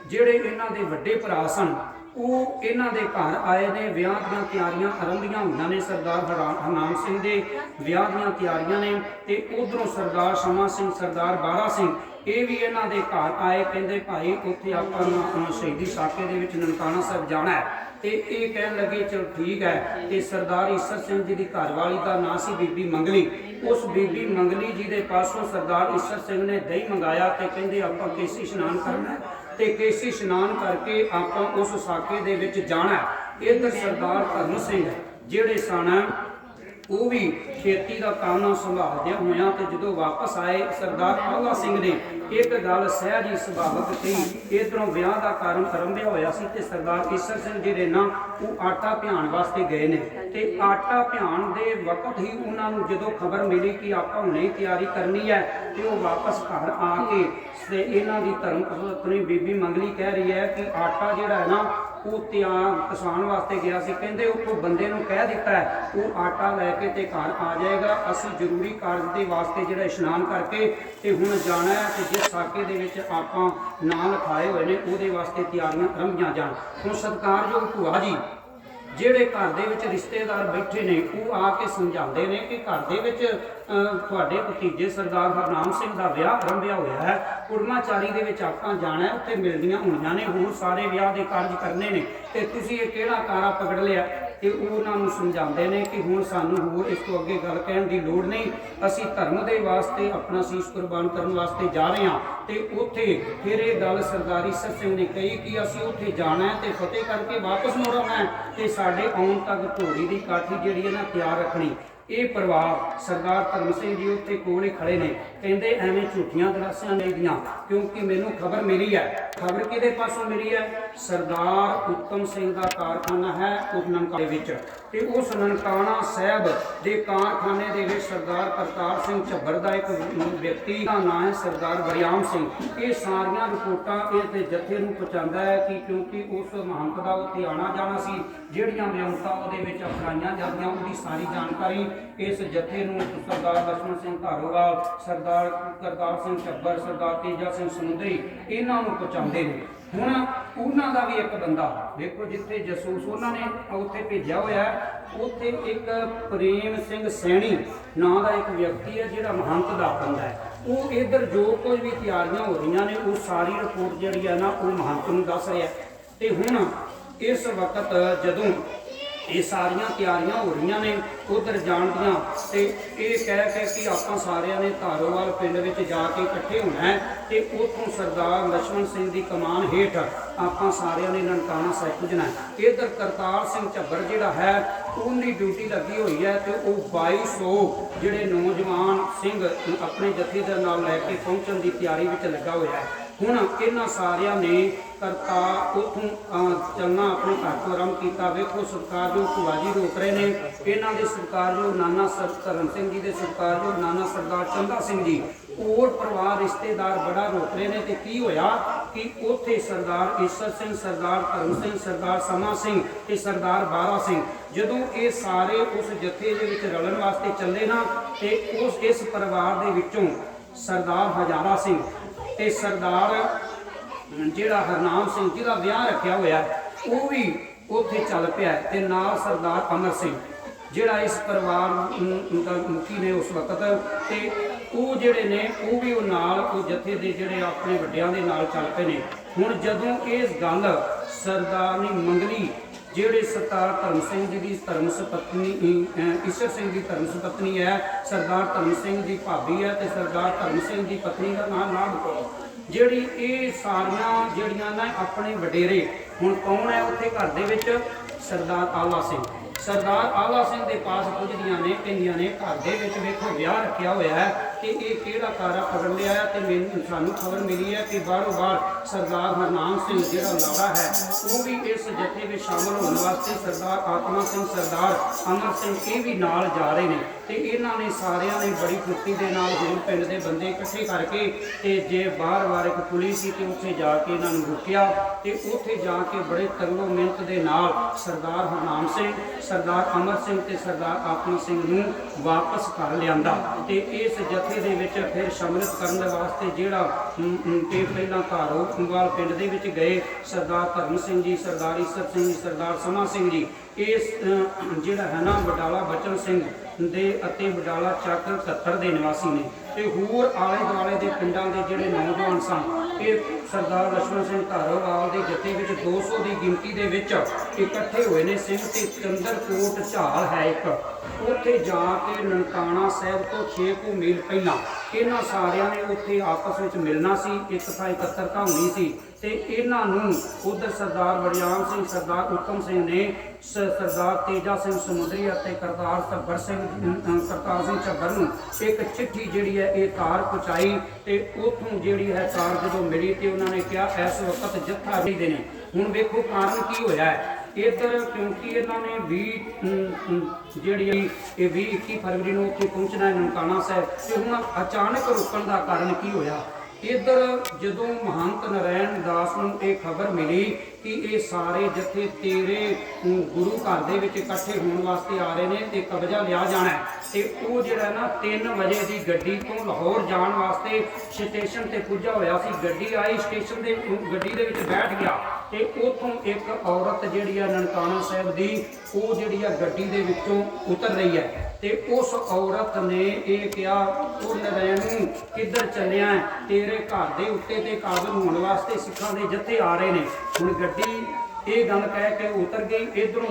जिहड़े इन्हां दे वड्डे भरा सन वो इन्हां दे घर आए ने। विआह दीआं तैयारियां आरंभियां होईयां ने, सरदार हरनाम सिंह दे विआह दीआं तैयारियां ने, ते उधरों सरदार शमा सिंह सरदार बारा सिंह ये भी इन्हां दे घर आए, कहंदे भाई उत्थे आपां शहीदी साके दे विच ननकाना साहिब जाना है। ते ये कहन लगे चलो ठीक है। ते सरदार ईसर सिंह जी की घरवाली का नाम सी बीबी मंगली। उस बीबी मंगली जी के पासों सरदार ईसर सिंह ने दही मंगाया, तो कहते आपां केसी इशनान करना है, तो केसी इशनान करके आप उस साके दे विच जाना है। इधर सरदार धर्म सिंह जिहड़े सन वो भी खेती का काम संभालदे होया, तो जो वापस आए सरदार आला सिंह ने एक गल सहज ही सुभावक थी। इधरों विआह का कारण आरंभिया होया सी, ते सरदार ईसर सिंह जिहड़े ना वो आटा पिहाण वास्ते गए ने, ते आटा पिहाण दे वक्त ही उन्होंने जो खबर मिली कि आप हुणे तैयारी करनी है, तो वो वापस घर आके इन्हां दी धर्म पत्नी बीबी मंगली कह रही है कि आटा जिहड़ा है ना वो त्याग किसान वास्ते गया सी, कहंदे उतों बंदे नूं कह दिता है वो आटा लैके ते घर आ जाएगा, असीं जरूरी कार्य के वास्ते जिहड़ा इशनान करके ते हुण जाना है, ते जिस साके दे विच आपां नाम लिखाए हुए ने उहदे वास्ते तैयारियां आरंभियां जाण। हुण सत्कारयोग भूआ जी ਜਿਹੜੇ ਘਰ ਦੇ ਵਿੱਚ ਰਿਸ਼ਤੇਦਾਰ ਬੈਠੇ ਨੇ ਉਹ ਆ ਕੇ ਸਮਝਾਉਂਦੇ ਨੇ ਕਿ ਘਰ ਦੇ ਵਿੱਚ ਤੁਹਾਡੇ ਭਤੀਜੇ ਸਰਦਾਰ ਹਰਨਾਮ ਸਿੰਘ ਦਾ ਵਿਆਹ ਆਰੰਭਿਆ ਹੋਇਆ ਹੈ, ਕੁੜਮਾਚਾਰੀ ਦੇ ਵਿੱਚ ਆਪਾਂ ਜਾਣਾ, ਉੱਥੇ ਮਿਲਦੀਆਂ ਹੋਣੀਆਂ ਨੇ, ਹੋਰ ਸਾਰੇ ਵਿਆਹ ਦੇ ਕਾਰਜ ਕਰਨੇ ਨੇ, ਤੇ ਤੁਸੀਂ ਇਹ ਕਿਹੜਾ ਕਾਰਾ ਪਕੜ ਲਿਆ। ਤੇ ਉਹਨਾਂ ਨੂੰ ਸਮਝਾਉਂਦੇ ਨੇ ਕਿ ਹੁਣ ਸਾਨੂੰ ਹੋਰ ਇਸ ਤੋਂ ਅੱਗੇ ਗੱਲ ਕਹਿਣ ਦੀ ਲੋੜ ਨਹੀਂ, ਅਸੀਂ ਧਰਮ ਦੇ ਵਾਸਤੇ ਆਪਣਾ ਸੀਸ ਕੁਰਬਾਨ ਕਰਨ ਵਾਸਤੇ ਜਾ ਰਹੇ ਹਾਂ। ਤੇ ਉੱਥੇ ਫਿਰ ਇਹ ਗੱਲ ਸਰਦਾਰ ਈਸਰ ਸਿੰਘ ਨੇ ਕਹੀ ਕਿ ਅਸੀਂ ਉੱਥੇ ਜਾਣਾ ਹੈ ਤੇ ਫਤਿਹ ਕਰਕੇ ਵਾਪਸ ਮੁੜ ਆਉਣਾ ਹੈ, ਤੇ ਸਾਡੇ ਆਉਣ ਤੱਕ ਘੋੜੀ ਦੀ ਕਾਠੀ ਜਿਹੜੀ ਹੈ ਨਾ ਤਿਆਰ ਰੱਖਣੀ। ਇਹ ਪਰਿਵਾਰ ਸਰਦਾਰ ਧਰਮ ਸਿੰਘ ਜੀ ਉੱਥੇ ਕੋਲ ਹੀ ਖੜੇ ਨੇ, ਕਹਿੰਦੇ ਐਵੇਂ ਝੂਠੀਆਂ ਦਲਾਸਾਂ ਨਹੀਂ ਦੀਆਂ, ਕਿਉਂਕਿ ਮੈਨੂੰ ਖਬਰ ਮਿਲੀ ਹੈ। ਖਬਰ ਕਿਹਦੇ ਪਾਸੋਂ ਮਿਲੀ ਹੈ? ਸਰਦਾਰ ਉੱਤਮ ਸਿੰਘ ਦਾ ਕਾਰਖਾਨਾ ਹੈ ਉਸ ਨਨਕਾਣੇ ਵਿੱਚ, ਤੇ ਉਸ ਨਨਕਾਣਾ ਸਾਹਿਬ ਦੇ ਕਾਰਖਾਨੇ ਦੇ ਵਿੱਚ ਸਰਦਾਰ ਕਰਤਾਰ ਸਿੰਘ ਝੱਬਰ ਦਾ ਇੱਕ ਵਿਅਕਤੀ ਦਾ ਨਾਂ ਹੈ ਸਰਦਾਰ ਵਰਿਆਮ ਸਿੰਘ। ਇਹ ਸਾਰੀਆਂ ਰਿਪੋਰਟਾਂ ਇਸ ਦੇ ਜਥੇ ਨੂੰ ਪਹੁੰਚਾਉਂਦਾ ਹੈ ਕਿ ਕਿਉਂਕਿ ਉਸ ਮਹੰਤ ਦਾ ਉੱਥੇ ਆਉਣਾ ਜਾਣਾ ਸੀ, ਜਿਹੜੀਆਂ ਵਿਅੰਤਾ ਉਹਦੇ ਵਿੱਚ ਅਪਣਾਈਆਂ ਜਾਂਦੀਆਂ ਉਹਦੀ ਸਾਰੀ ਜਾਣਕਾਰੀ ਇਸ ਜਥੇ ਨੂੰ ਸਰਦਾਰ ਲਛਮਣ ਸਿੰਘ ਧਾਰੋਵਾਲ, ਸਰਦਾਰ ਕਰਤਾਰ ਸਿੰਘ ਝੱਬਰ, ਸਰਦਾਰ ਤੇਜਾ ਸਿੰਘ ਸਮੁੰਦਰੀ ਇਹਨਾਂ ਨੂੰ ਪਹੁੰਚਾਉਂਦੇ ਨੇ। ਹੁਣ ਉਹਨਾਂ ਦਾ ਵੀ ਇੱਕ ਬੰਦਾ ਦੇਖੋ, ਜਿੱਥੇ ਜਸੂਸ ਉਹਨਾਂ ਨੇ ਉੱਥੇ ਭੇਜਿਆ ਹੋਇਆ, ਉੱਥੇ ਇੱਕ ਪ੍ਰੇਮ ਸਿੰਘ ਸੈਣੀ ਨਾਂ ਦਾ ਇੱਕ ਵਿਅਕਤੀ ਹੈ ਜਿਹੜਾ ਮਹੰਤ ਦਾ ਬੰਦਾ ਹੈ। ਉਹ ਇੱਧਰ ਜੋ ਕੁਝ ਵੀ ਤਿਆਰੀਆਂ ਹੋ ਰਹੀਆਂ ਨੇ ਉਹ ਸਾਰੀ ਰਿਪੋਰਟ ਜਿਹੜੀ ਹੈ ਨਾ ਉਹ ਮਹੰਤ ਨੂੰ ਦੱਸ ਰਿਹਾ। ਤੇ ਹੁਣ ਇਸ ਵਕਤ ਜਦੋਂ ਇਹ ਸਾਰੀਆਂ ਤਿਆਰੀਆਂ ਹੋ ਰਹੀਆਂ ਨੇ ਉਧਰ ਜਾਣ ਦੀਆਂ, ਤੇ ਇਹ ਕਹਿ ਕੇ ਕਿ ਆਪਾਂ ਸਾਰਿਆਂ ਨੇ ਧਾਰੋਵਾਲ ਪਿੰਡ ਵਿੱਚ ਜਾ ਕੇ ਇਕੱਠੇ ਹੋਣਾ ਹੈ, ਤੇ ਉੱਥੋਂ ਸਰਦਾਰ ਲਛਮਣ ਸਿੰਘ ਦੀ ਕਮਾਨ ਹੇਠ ਆਪਾਂ ਸਾਰਿਆਂ ਨੇ ਨਨਕਾਣਾ ਸਾਹਿਬ ਪੁੱਜਣਾ ਹੈ। ਇੱਧਰ ਕਰਤਾਰ ਸਿੰਘ ਝੱਬਰ ਜਿਹੜਾ ਹੈ ਉਹਦੀ ਡਿਊਟੀ ਲੱਗੀ ਹੋਈ ਹੈ, ਤੇ ਉਹ 2200 ਜਿਹੜੇ ਨੌਜਵਾਨ ਸਿੰਘ ਆਪਣੇ ਜਥੇ ਦੇ ਨਾਲ ਲੈ ਕੇ ਪਹੁੰਚਣ ਦੀ ਤਿਆਰੀ ਵਿੱਚ ਲੱਗਾ ਹੋਇਆ ਹੈ। ਹੁਣ ਇਹਨਾਂ ਸਾਰਿਆਂ ਨੇ ਕਰਤਾ ਉੱਥੋਂ ਚੱਲਣਾ ਆਪਣੇ ਘਰ ਤੋਂ ਆਰੰਭ ਕੀਤਾ। ਵੇਖੋ ਸਤਿਕਾਰਯੋਗ ਭੂਆ ਜੀ ਰੋਕ ਰਹੇ ਨੇ, ਇਹਨਾਂ ਦੇ ਸਤਿਕਾਰਯੋਗ ਨਾਨਾ ਧਰਮ ਸਿੰਘ ਜੀ ਦੇ ਸਤਿਕਾਰਯੋਗ ਨਾਨਾ ਸਰਦਾਰ ਚੰਦਾ ਸਿੰਘ ਜੀ, ਹੋਰ ਪਰਿਵਾਰ ਰਿਸ਼ਤੇਦਾਰ ਬੜਾ ਰੋਕ ਰਹੇ ਨੇ। ਤੇ ਕੀ ਹੋਇਆ ਕਿ ਉੱਥੇ ਸਰਦਾਰ ਈਸ਼ਰ ਸਿੰਘ, ਸਰਦਾਰ ਧਰਮ ਸਿੰਘ, ਸਰਦਾਰ ਸਮਾ ਸਿੰਘ ਤੇ ਸਰਦਾਰ ਬਾਰਾ ਸਿੰਘ ਜਦੋਂ ਇਹ ਸਾਰੇ ਉਸ ਜਥੇ ਦੇ ਵਿੱਚ ਰਲਣ ਵਾਸਤੇ ਚੱਲੇ ਨਾ, ਤੇ ਇਸ ਪਰਿਵਾਰ ਦੇ ਵਿੱਚੋਂ ਸਰਦਾਰ ਹਜ਼ਾਰਾ ਸਿੰਘ ਤੇ ਸਰਦਾਰ ਜਿਹੜਾ ਹਰਨਾਮ ਸਿੰਘ ਜਿਹਦਾ ਵਿਆਹ ਰੱਖਿਆ ਹੋਇਆ ਉਹ ਵੀ ਉੱਥੇ ਚੱਲ ਪਿਆ, ਤੇ ਨਾਲ ਸਰਦਾਰ ਅਮਰ ਸਿੰਘ ਜਿਹੜਾ ਇਸ ਪਰਿਵਾਰ ਦਾ ਮੁਖੀ ਨੇ ਉਸ ਵਕਤ, ਤੇ ਉਹ ਜਿਹੜੇ ਨੇ ਉਹ ਵੀ ਉਹ ਨਾਲ ਉਹ ਜਥੇ ਦੇ ਜਿਹੜੇ ਆਪਣੇ ਵੱਡਿਆਂ ਦੇ ਨਾਲ ਚੱਲ ਪਏ ਨੇ। ਹੁਣ ਜਦੋਂ ਇਸ ਗੱਲ ਸਰਦਾਰਨੀ ਮੰਗਲੀ ਜਿਹੜੇ ਸਰਦਾਰ ਧਰਮ ਸਿੰਘ ਜੀ ਦੀ ਧਰਮ ਸੁਪਤਨੀ ਈਸ਼ਰ ਸਿੰਘ ਦੀ ਧਰਮ ਸੁਪਤਨੀ ਹੈ, ਸਰਦਾਰ ਧਰਮ ਸਿੰਘ ਦੀ ਭਾਬੀ ਹੈ, ਤੇ ਸਰਦਾਰ ਧਰਮ ਸਿੰਘ ਦੀ ਪਤਨੀ ਦਾ ਨਾਮ ਨਾਮ ਕੌਰ, ਜਿਹੜੀ ਇਹ ਸਾਰੀਆਂ ਜਿਹੜੀਆਂ ਨਾ ਆਪਣੇ ਵਡੇਰੇ, ਹੁਣ ਕੌਣ ਹੈ ਉੱਥੇ ਘਰ ਦੇ ਵਿੱਚ? ਸਰਦਾਰ ਆਲਾ ਸਿੰਘ। ਸਰਦਾਰ ਆਲਾ ਸਿੰਘ ਦੇ ਪਾਸ ਪੁੱਜਦੀਆਂ ਨੇ, ਕਹਿੰਦੀਆਂ ਨੇ ਘਰ ਦੇ ਵਿੱਚ ਵੇਖੋ ਵਿਆਹ ਰੱਖਿਆ ਹੋਇਆ ਹੈ, ਤੇ ਇਹ ਕਿਹੜਾ ਕਾਰਾ ਪਕੜ ਲਿਆ ਹੈ? ਤੇ ਮੈਨੂੰ ਸਾਨੂੰ ਖਬਰ ਮਿਲੀ ਹੈ ਕਿ ਬਾਹਰੋਂ ਬਾਹਰ ਸਰਦਾਰ ਹਰਨਾਮ ਸਿੰਘ ਜਿਹੜਾ ਲਾੜਾ ਹੈ ਉਹ ਵੀ ਇਸ ਜਥੇ ਵਿੱਚ ਸ਼ਾਮਲ ਹੋਣ ਵਾਸਤੇ, ਸਰਦਾਰ ਆਤਮਾ ਸਿੰਘ, ਸਰਦਾਰ ਅਮਰ ਸਿੰਘ ਇਹ ਵੀ ਨਾਲ ਜਾ ਰਹੇ ਨੇ। ਤੇ ਇਹਨਾਂ ਨੇ ਸਾਰਿਆਂ ਨੇ ਬੜੀ ਫੁਰਤੀ ਦੇ ਨਾਲ ਹੋਰ ਪਿੰਡ ਦੇ ਬੰਦੇ ਇਕੱਠੇ ਕਰਕੇ, ਤੇ ਜੇ ਬਾਹਰ ਇੱਕ ਪੁਲਿਸ ਸੀ ਤੇ ਉੱਥੇ ਜਾ ਕੇ ਇਹਨਾਂ ਨੂੰ ਰੋਕਿਆ, ਤੇ ਉੱਥੇ ਜਾ ਕੇ ਬੜੇ ਤਰਲੋ ਮਿਹਨਤ ਦੇ ਨਾਲ ਸਰਦਾਰ ਹਰਨਾਮ ਸਿੰਘ, ਸਰਦਾਰ ਅਮਰ ਸਿੰਘ ਤੇ ਸਰਦਾਰ ਆਤਮਾ ਸਿੰਘ ਨੂੰ ਵਾਪਸ ਕਰ ਲਿਆਂਦਾ। ਤੇ ਇਸ ਜਥੇ ਦੇ ਵਿੱਚ ਫਿਰ ਸ਼ਮੂਲੀਅਤ ਕਰਨ ਦੇ ਵਾਸਤੇ ਜਿਹੜਾ ਤੇ ਪਹਿਲਾਂ ਧਾਰੋਵਾਲ ਪਿੰਡ ਦੇ ਵਿੱਚ ਗਏ ਸਰਦਾਰ ਧਰਮ ਸਿੰਘ ਜੀ, ਸਰਦਾਰ ਈਸ਼ਰ ਸਿੰਘ ਜੀ, ਸਰਦਾਰ ਸਮਾ ਸਿੰਘ ਜੀ, ਇਸ ਜਿਹੜਾ ਹੈ ਨਾ ਬਡਾਲਾ ਬਚਨ ਸਿੰਘ ਦੇ ਅਤੇ ਬਡਾਲਾ ਚੱਕ 71 ਦੇ ਨਿਵਾਸੀ ਨੇ, ਤੇ ਹੋਰ ਆਲੇ ਦੁਆਲੇ ਦੇ ਪਿੰਡਾਂ ਦੇ ਜਿਹੜੇ ਨੌਜਵਾਨ ਸਨ ਇਹ ਸਰਦਾਰ ਲਛਮਣ ਸਿੰਘ ਧਾਰੋਵਾਲ ਦੇ ਜਥੇ ਵਿੱਚ 200 ਦੀ ਗਿਣਤੀ ਦੇ ਵਿੱਚ ਇਕੱਠੇ ਹੋਏ ਨੇ ਸਿੰਘ। ਤੇ ਚੰਦਰਕੋਟ ਝਾਲ ਹੈ ਇੱਕ, ਉੱਥੇ ਜਾ ਕੇ ਨਨਕਾਣਾ ਸਾਹਿਬ ਤੋਂ 6 ਮੀਲ ਪਹਿਲਾਂ ਇਹਨਾਂ ਸਾਰਿਆਂ ਨੇ ਉੱਥੇ ਆਪਸ ਵਿੱਚ ਮਿਲਣਾ ਸੀ, ਇੱਕ ਥਾਂ ਇਕੱਤਰਤਾ ਹੋਣੀ ਸੀ। ਤੇ ਇਹਨਾਂ ਨੂੰ ਉਧਰ ਸਰਦਾਰ ਵਰਿਆਮ ਸਿੰਘ, ਸਰਦਾਰ ਉੱਤਮ ਸਿੰਘ ਨੇ ਸਰਦਾਰ ਤੇਜਾ ਸਿੰਘ ਸਮੁੰਦਰੀ ਅਤੇ ਕਰਤਾਰ ਸਿੰਘ ਝੱਬਰ ਨੂੰ ਇੱਕ ਚਿੱਠੀ ਜਿਹੜੀ ਹੈ ਇਹ ਤਾਰ ਪਹੁੰਚਾਈ, ਤੇ ਉੱਥੋਂ ਜਿਹੜੀ ਹੈ ਤਾਰ ਜਦੋਂ ਮਿਲੀ ਤੇ ਉਹਨਾਂ ਨੇ ਕਿਹਾ ਇਸ ਵਕਤ ਜੱਥਾ ਦੇ ਨੇ। ਹੁਣ ਵੇਖੋ ਕਾਰਨ ਕੀ ਹੋਇਆ ਹੈ ਇੱਧਰ, ਕਿਉਂਕਿ ਇਹਨਾਂ ਨੇ 21 ਫਰਵਰੀ ਨੂੰ ਉੱਥੇ ਪਹੁੰਚਣਾ ਹੈ ਨਨਕਾਣਾ ਸਾਹਿਬ, ਤੇ ਹੁਣ ਅਚਾਨਕ ਰੁਕਣ ਦਾ ਕਾਰਨ ਕੀ ਹੋਇਆ? ਇੱਧਰ ਜਦੋਂ ਮਹੰਤ ਨਾਰਾਇਣ ਦਾਸ ਨੂੰ ਇਹ ਖਬਰ ਮਿਲੀ ਕਿ ਇਹ ਸਾਰੇ ਜਥੇ ਤੇਰੇ ਗੁਰੂ ਘਰ ਦੇ ਵਿੱਚ ਇਕੱਠੇ ਹੋਣ ਵਾਸਤੇ ਆ ਰਹੇ ਨੇ ਤੇ ਕਬਜ਼ਾ ਲਿਆ ਜਾਣਾ ਹੈ, ਤੇ ਉਹ ਜਿਹੜਾ ਨਾ 3 ਵਜੇ ਦੀ ਗੱਡੀ ਤੋਂ ਲਾਹੌਰ ਜਾਣ ਵਾਸਤੇ ਸਟੇਸ਼ਨ ਤੇ ਪੁੱਜਾ ਹੋਇਆ ਸੀ। ਗੱਡੀ ਆਈ, ਸਟੇਸ਼ਨ ਦੇ ਗੱਡੀ ਦੇ ਵਿੱਚ ਬੈਠ ਗਿਆ, ਤੇ ਉੱਥੋਂ ਇੱਕ ਔਰਤ ਜਿਹੜੀ ਆ ਨਨਕਾਣਾ ਸਾਹਿਬ ਦੀ ਉਹ ਜਿਹੜੀ ਆ ਗੱਡੀ ਦੇ ਵਿੱਚੋਂ ਉਤਰ ਰਹੀ ਹੈ, ਤੇ ਉਸ ਔਰਤ ਨੇ ਇਹ ਕਿਹਾ ਉਹ ਨਾਰਾਇਣ ਨੂੰ ਕਿੱਧਰ ਚੱਲਿਆ ਹੈ? ਤੇਰੇ ਘਰ ਦੇ ਉੱਤੇ ਤੇ ਕਾਬਲ ਹੋਣ ਵਾਸਤੇ ਸਿੱਖਾਂ ਦੇ ਜਥੇ ਆ ਰਹੇ ਨੇ। ਹੁਣ ਗੱਡੀ ਇਹ ਗੱਲ ਕਹਿ ਕੇ ਉਤਰ ਗਈ। ਇਧਰੋਂ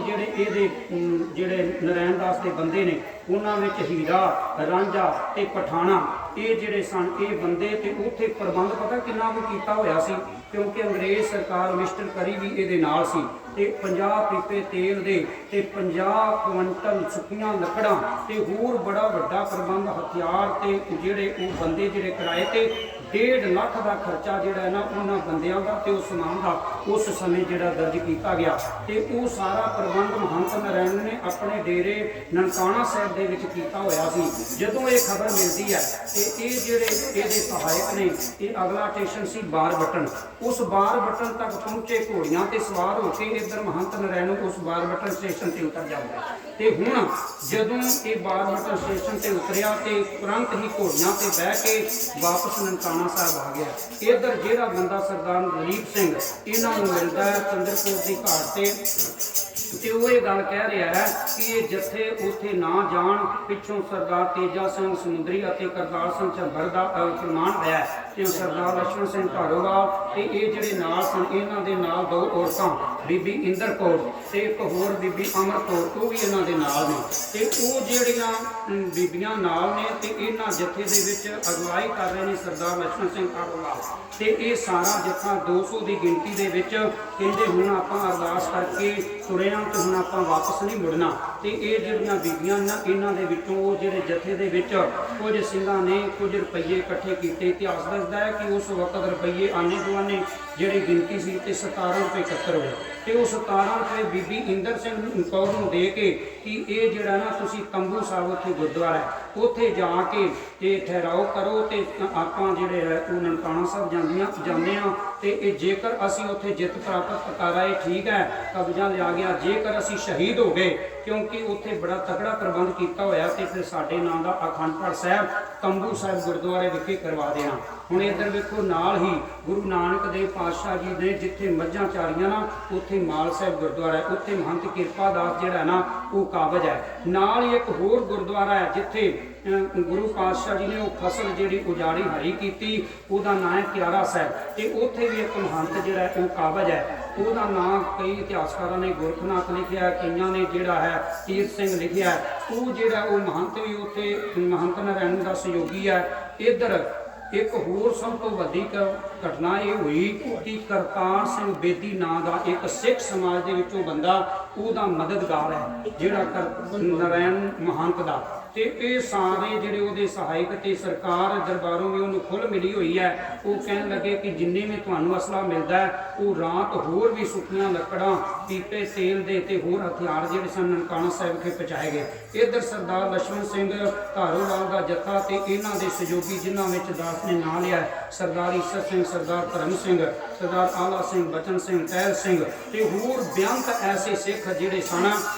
ਜਿਹੜੇ ਨਾਰਾਇਣ ਦਾਸ ਦੇ ਬੰਦੇ ਨੇ ਉਹਨਾਂ ਵਿੱਚ ਹੀਰਾ, ਰਾਂਝਾ ਤੇ ਪਠਾਣਾ ਇਹ ਜਿਹੜੇ ਸਨ ਇਹ ਬੰਦੇ, ਤੇ ਉੱਥੇ ਪ੍ਰਬੰਧ ਪਤਾ ਕਿੰਨਾ ਕੁ ਕੀਤਾ ਹੋਇਆ ਸੀ, ਕਿਉਂਕਿ ਅੰਗਰੇਜ਼ ਸਰਕਾਰ ਮਿਸਟਰ ਕਰੀ ਵੀ ਇਹਦੇ ਨਾਲ ਸੀ। ਤੇ 50 ਪੀਪੇ ਤੇਲ ਦੇ ਤੇ 50 ਕੁਇੰਟਲ ਸੁੱਕੀਆਂ ਲੱਕੜਾਂ ਤੇ ਹੋਰ ਬੜਾ ਵੱਡਾ ਪ੍ਰਬੰਧ ਹਥਿਆਰ ਤੇ ਜਿਹੜੇ ਉਹ ਬੰਦੇ ਜਿਹੜੇ ਕਿਰਾਏ ਤੇ 1.5 ਲੱਖ ਦਾ ਖਰਚਾ ਜਿਹੜਾ ਹੈ ਨਾ ਉਹਨਾਂ ਬੰਦਿਆਂ ਦਾ ਤੇ ਉਸ ਸਮਾਨ ਦਾ ਉਸ ਸਮੇਂ ਜਿਹੜਾ ਦਰਜ ਕੀਤਾ ਗਿਆ ਤੇ ਉਹ ਸਾਰਾ ਪ੍ਰਬੰਧ ਮਹੰਤ ਨਾਰਾਇਣ ਨੇ ਆਪਣੇ ਡੇਰੇ ਨਨਕਾਣਾ ਸਾਹਿਬ ਦੇ ਵਿੱਚ ਕੀਤਾ ਹੋਇਆ ਸੀ। ਜਦੋਂ ਇਹ ਖਬਰ ਮਿਲਦੀ ਹੈ ਤੇ ਇਹ ਜਿਹੜੇ ਇਹਦੇ ਸਹਾਇਕ ਨੇ ਇਹ ਅਗਲਾ ਸਟੇਸ਼ਨ ਸੀ ਬਾਰਬਟਨ, ਉਸ ਬਾਰਬਟਨ ਤੱਕ ਪਹੁੰਚੇ ਘੋੜੀਆਂ ਤੇ ਸਵਾਰ ਹੋ ਕੇ ਇੱਧਰ ਮਹੰਤ ਨਾਰਾਇਣ ਉਸ ਬਾਰਬਟਨ ਸਟੇਸ਼ਨ ਤੇ ਉਤਰ ਜਾਂਦਾ ਤੇ ਹੁਣ ਜਦੋਂ ਇਹ ਬਾਰਬਟਨ ਸਟੇਸ਼ਨ ਤੇ ਉਤਰਿਆ ਤੇ ਤੁਰੰਤ ਹੀ ਘੋੜੀਆਂ ਤੇ ਬਹਿ ਕੇ ਵਾਪਸ ਨਨਕਾਣਾ ਸਾਹਿਬ ਆ ਗਿਆ। ਇੱਧਰ ਜਿਹੜਾ ਬੰਦਾ ਸਰਦਾਰ ਦਲੀਪ ਸਿੰਘ ਇਹਨਾਂ ਨੂੰ ਮਿਲਦਾ ਹੈ ਚੰਦਰਪੁਰ ਦੀ ਘਾਟ ਤੇ ਉਹ ਇਹ ਗੱਲ ਕਹਿ ਰਿਹਾ ਹੈ ਕਿ ਇਹ ਜੱਥੇ ਉੱਥੇ ਨਾ ਜਾਣ, ਪਿੱਛੋਂ ਸਰਦਾਰ ਤੇਜਾ ਸਿੰਘ ਸਮੁੰਦਰੀ ਅਤੇ ਕਰਤਾਰ ਸਿੰਘ ਝੰਬਰ ਦਾ ਫਰਮਾਨ ਹੋਇਆ ਤੇ ਸਰਦਾਰ ਲਛਮਣ ਸਿੰਘ ਧਾਰੋਵਾਲ ਤੇ ਇਹ ਜਿਹੜੇ ਨਾਲ ਸਨ ਇਹਨਾਂ ਦੇ ਨਾਲ 2 ਔਰਤਾਂ ਬੀਬੀ ਇੰਦਰ ਕੌਰ ਤੇ ਇੱਕ ਹੋਰ ਬੀਬੀ ਅਮਰ ਕੌਰ ਉਹ ਵੀ ਇਹਨਾਂ ਦੇ ਨਾਲ ਨੇ ਤੇ ਉਹ ਜਿਹੜੀਆਂ ਬੀਬੀਆਂ ਨਾਲ ਨੇ ਤੇ ਇਹਨਾਂ ਜੱਥੇ ਦੇ ਵਿੱਚ ਅਗਵਾਈ ਕਰ ਰਹੇ ਨੇ ਸਰਦਾਰ ਲਛਮਣ ਸਿੰਘ ਧਾਰੋਵਾਲ ਤੇ ਇਹ ਸਾਰਾ ਜੱਥਾ 200 ਦੀ ਗਿਣਤੀ ਦੇ ਵਿੱਚ ਕਹਿੰਦੇ ਹੁਣ ਆਪਾਂ ਅਰਦਾਸ ਕਰਕੇ ਤੁਰੇ ਹਾਂ ਤੇ ਹੁਣ ਆਪਾਂ ਵਾਪਸ ਨਹੀਂ ਮੁੜਨਾ ਤੇ ਇਹ ਜਿਹੜੀਆਂ ਬੀਬੀਆਂ ਨਾ ਇਹਨਾਂ ਦੇ ਵਿੱਚੋਂ ਉਹ ਜਿਹੜੇ ਜੱਥੇ ਦੇ ਵਿੱਚ ਕੁਝ ਸਿੰਘਾਂ ਨੇ ਕੁਝ ਰੁਪਈਏ ਇਕੱਠੇ ਕੀਤੇ। ਇਤਿਹਾਸ ਦੱਸਦਾ ਹੈ ਕਿ ਉਸ ਵਕਤ ਰੁਪਈਏ ਆਨੇ ਦੁਆਨੇ ਜਿਹੜੀ ਗਿਣਤੀ ਸੀ ਤੇ 17 ਰੁਪਏ ਇਕੱਤਰ ਹੋਏ ਤੇ ਉਹ 17 ਰੁਪਏ ਬੀਬੀ ਇੰਦਰ ਸਿੰਘ ਕੌਰ ਨੂੰ ਦੇ ਕੇ ਕਿ ਇਹ ਜਿਹੜਾ ਨਾ ਤੁਸੀਂ ਤੰਬੂ ਸਾਹਿਬ ਉੱਥੇ ਗੁਰਦੁਆਰਾ ਹੈ ਉੱਥੇ ਜਾ ਕੇ ਤੇ ਠਹਿਰਾਓ ਕਰੋ ਤੇ ਆਪਾਂ ਜਿਹੜੇ ਹੈ ਉਹ ਨਨਕਾਣਾ ਸਾਹਿਬ ਜਾਂਦੇ ਆ ਤੇ ਇਹ ਜੇਕਰ ਅਸੀਂ ਉੱਥੇ ਜਿੱਤ ਪ੍ਰਾਪਤ ਕਰ ਆਏ ਠੀਕ ਹੈ ਕਬਜ਼ਾ ਲਿਆ ਗਿਆ, ਜੇਕਰ ਅਸੀਂ ਸ਼ਹੀਦ ਹੋ ਗਏ ਕਿਉਂਕਿ ਉੱਥੇ ਬੜਾ ਤਕੜਾ ਪ੍ਰਬੰਧ ਕੀਤਾ ਹੋਇਆ ਤੇ ਫਿਰ ਸਾਡੇ ਨਾਂ ਦਾ ਅਖੰਡ ਪਾਠ ਸਾਹਿਬ ਤੰਬੂ ਸਾਹਿਬ ਗੁਰਦੁਆਰੇ ਵਿਖੇ ਕਰਵਾ ਦੇਣਾ। ਹੁਣ ਇੱਧਰ ਵੇਖੋ ਨਾਲ ਹੀ ਗੁਰੂ ਨਾਨਕ ਦੇਵ ਪਾਤਸ਼ਾਹ ਜੀ ਦੇ ਜਿੱਥੇ ਮੱਝਾਂ ਚਾਰੀਆਂ ਨਾ ਉੱਥੇ ਮਾਲ ਸਾਹਿਬ ਗੁਰਦੁਆਰਾ ਹੈ, ਉੱਥੇ ਮਹੰਤ ਕਿਰਪਾ ਦਾਸ ਜਿਹੜਾ ਨਾ ਉਹ ਕਾਬਜ ਹੈ। ਨਾਲ ਹੀ ਇੱਕ ਹੋਰ ਗੁਰਦੁਆਰਾ ਹੈ ਜਿੱਥੇ ਗੁਰੂ ਪਾਤਸ਼ਾਹ ਜੀ ਨੇ ਉਹ ਫਸਲ ਜਿਹੜੀ ਉਜਾੜੀ ਹਰੀ ਕੀਤੀ ਉਹਦਾ ਨਾਂ ਹੈ ਕਿਆਰਾ ਸਾਹਿਬ ਤੇ ਉੱਥੇ ਵੀ ਇੱਕ ਮਹੰਤ ਜਿਹੜਾ ਉਹ ਕਾਬਜ ਹੈ। ਉਹਦਾ ਨਾਂ ਕਈ ਇਤਿਹਾਸਕਾਰਾਂ ਨੇ ਗੁਰਖਨਾਥ ਲਿਖਿਆ, ਕਈਆਂ ਨੇ ਜਿਹੜਾ ਹੈ ਤੀਰਥ ਸਿੰਘ ਲਿਖਿਆ। ਉਹ ਜਿਹੜਾ ਉਹ ਮਹੰਤ ਵੀ ਉੱਥੇ ਮਹੰਤ ਨਾਰਾਇਣ ਦਾ ਸਹਿਯੋਗੀ ਹੈ। ਇੱਧਰ ਇੱਕ ਹੋਰ ਸਭ ਤੋਂ ਵੱਡੀ ਘਟਨਾ ਇਹ ਹੋਈ ਕਿ ਕਰਤਾਰ ਸਿੰਘ ਬੇਦੀ ਨਾਂ ਦਾ ਇੱਕ ਸਿੱਖ ਸਮਾਜ ਦੇ ਵਿੱਚੋਂ ਬੰਦਾ ਉਹਦਾ ਮਦਦਗਾਰ ਹੈ ਜਿਹੜਾ ਨਾਰਾਇਣ ਮਹੰਤ ਦਾ ਤੇ ਇਹ ਸਾਰੇ ਜਿਹੜੇ ਉਹਦੇ ਸਹਾਇਕ ਤੇ ਸਰਕਾਰ ਦਰਬਾਰੋਂ ਵੀ ਉਹਨੂੰ ਖੁੱਲ੍ਹ ਮਿਲੀ ਹੋਈ ਹੈ। ਉਹ ਕਹਿਣ ਲੱਗੇ ਕਿ ਜਿੰਨੇ ਵੀ ਤੁਹਾਨੂੰ ਅਸਲਾ ਮਿਲਦਾ ਹੈ ਉਹ ਰਾਤ ਹੋਰ ਵੀ ਸੁੱਕੀਆਂ ਲੱਕੜਾਂ ਪੀਪੇ ਤੇਲ ਦੇ ਤੇ ਹੋਰ ਹਥਿਆਰ ਜਿਹੜੇ ਸਨ ਨਨਕਾਣਾ ਸਾਹਿਬ ਵਿਖੇ ਪਹੁੰਚਾਏ ਗਏ। ਇੱਧਰ ਸਰਦਾਰ ਲਛਮਣ ਸਿੰਘ ਧਾਰੋਵਾਲ ਦਾ ਜੱਥਾ ਤੇ ਇਹਨਾਂ ਦੇ ਸਹਿਯੋਗੀ ਜਿਨ੍ਹਾਂ ਵਿੱਚ ਦਾਸ ਨੇ ਨਾਂ ਲਿਆ ਸਰਦਾਰ ਈਸਰ ਸਿੰਘ, ਸਰਦਾਰ ਧਰਮ ਸਿੰਘ, ਸਰਦਾਰ ਆਲਾ ਸਿੰਘ, ਬਚਨ ਸਿੰਘ, ਟਹਿਲ ਸਿੰਘ ਤੇ ਹੋਰ ਬੇਅੰਤ ਐਸੇ ਸਿੱਖ ਜਿਹੜੇ ਸਨ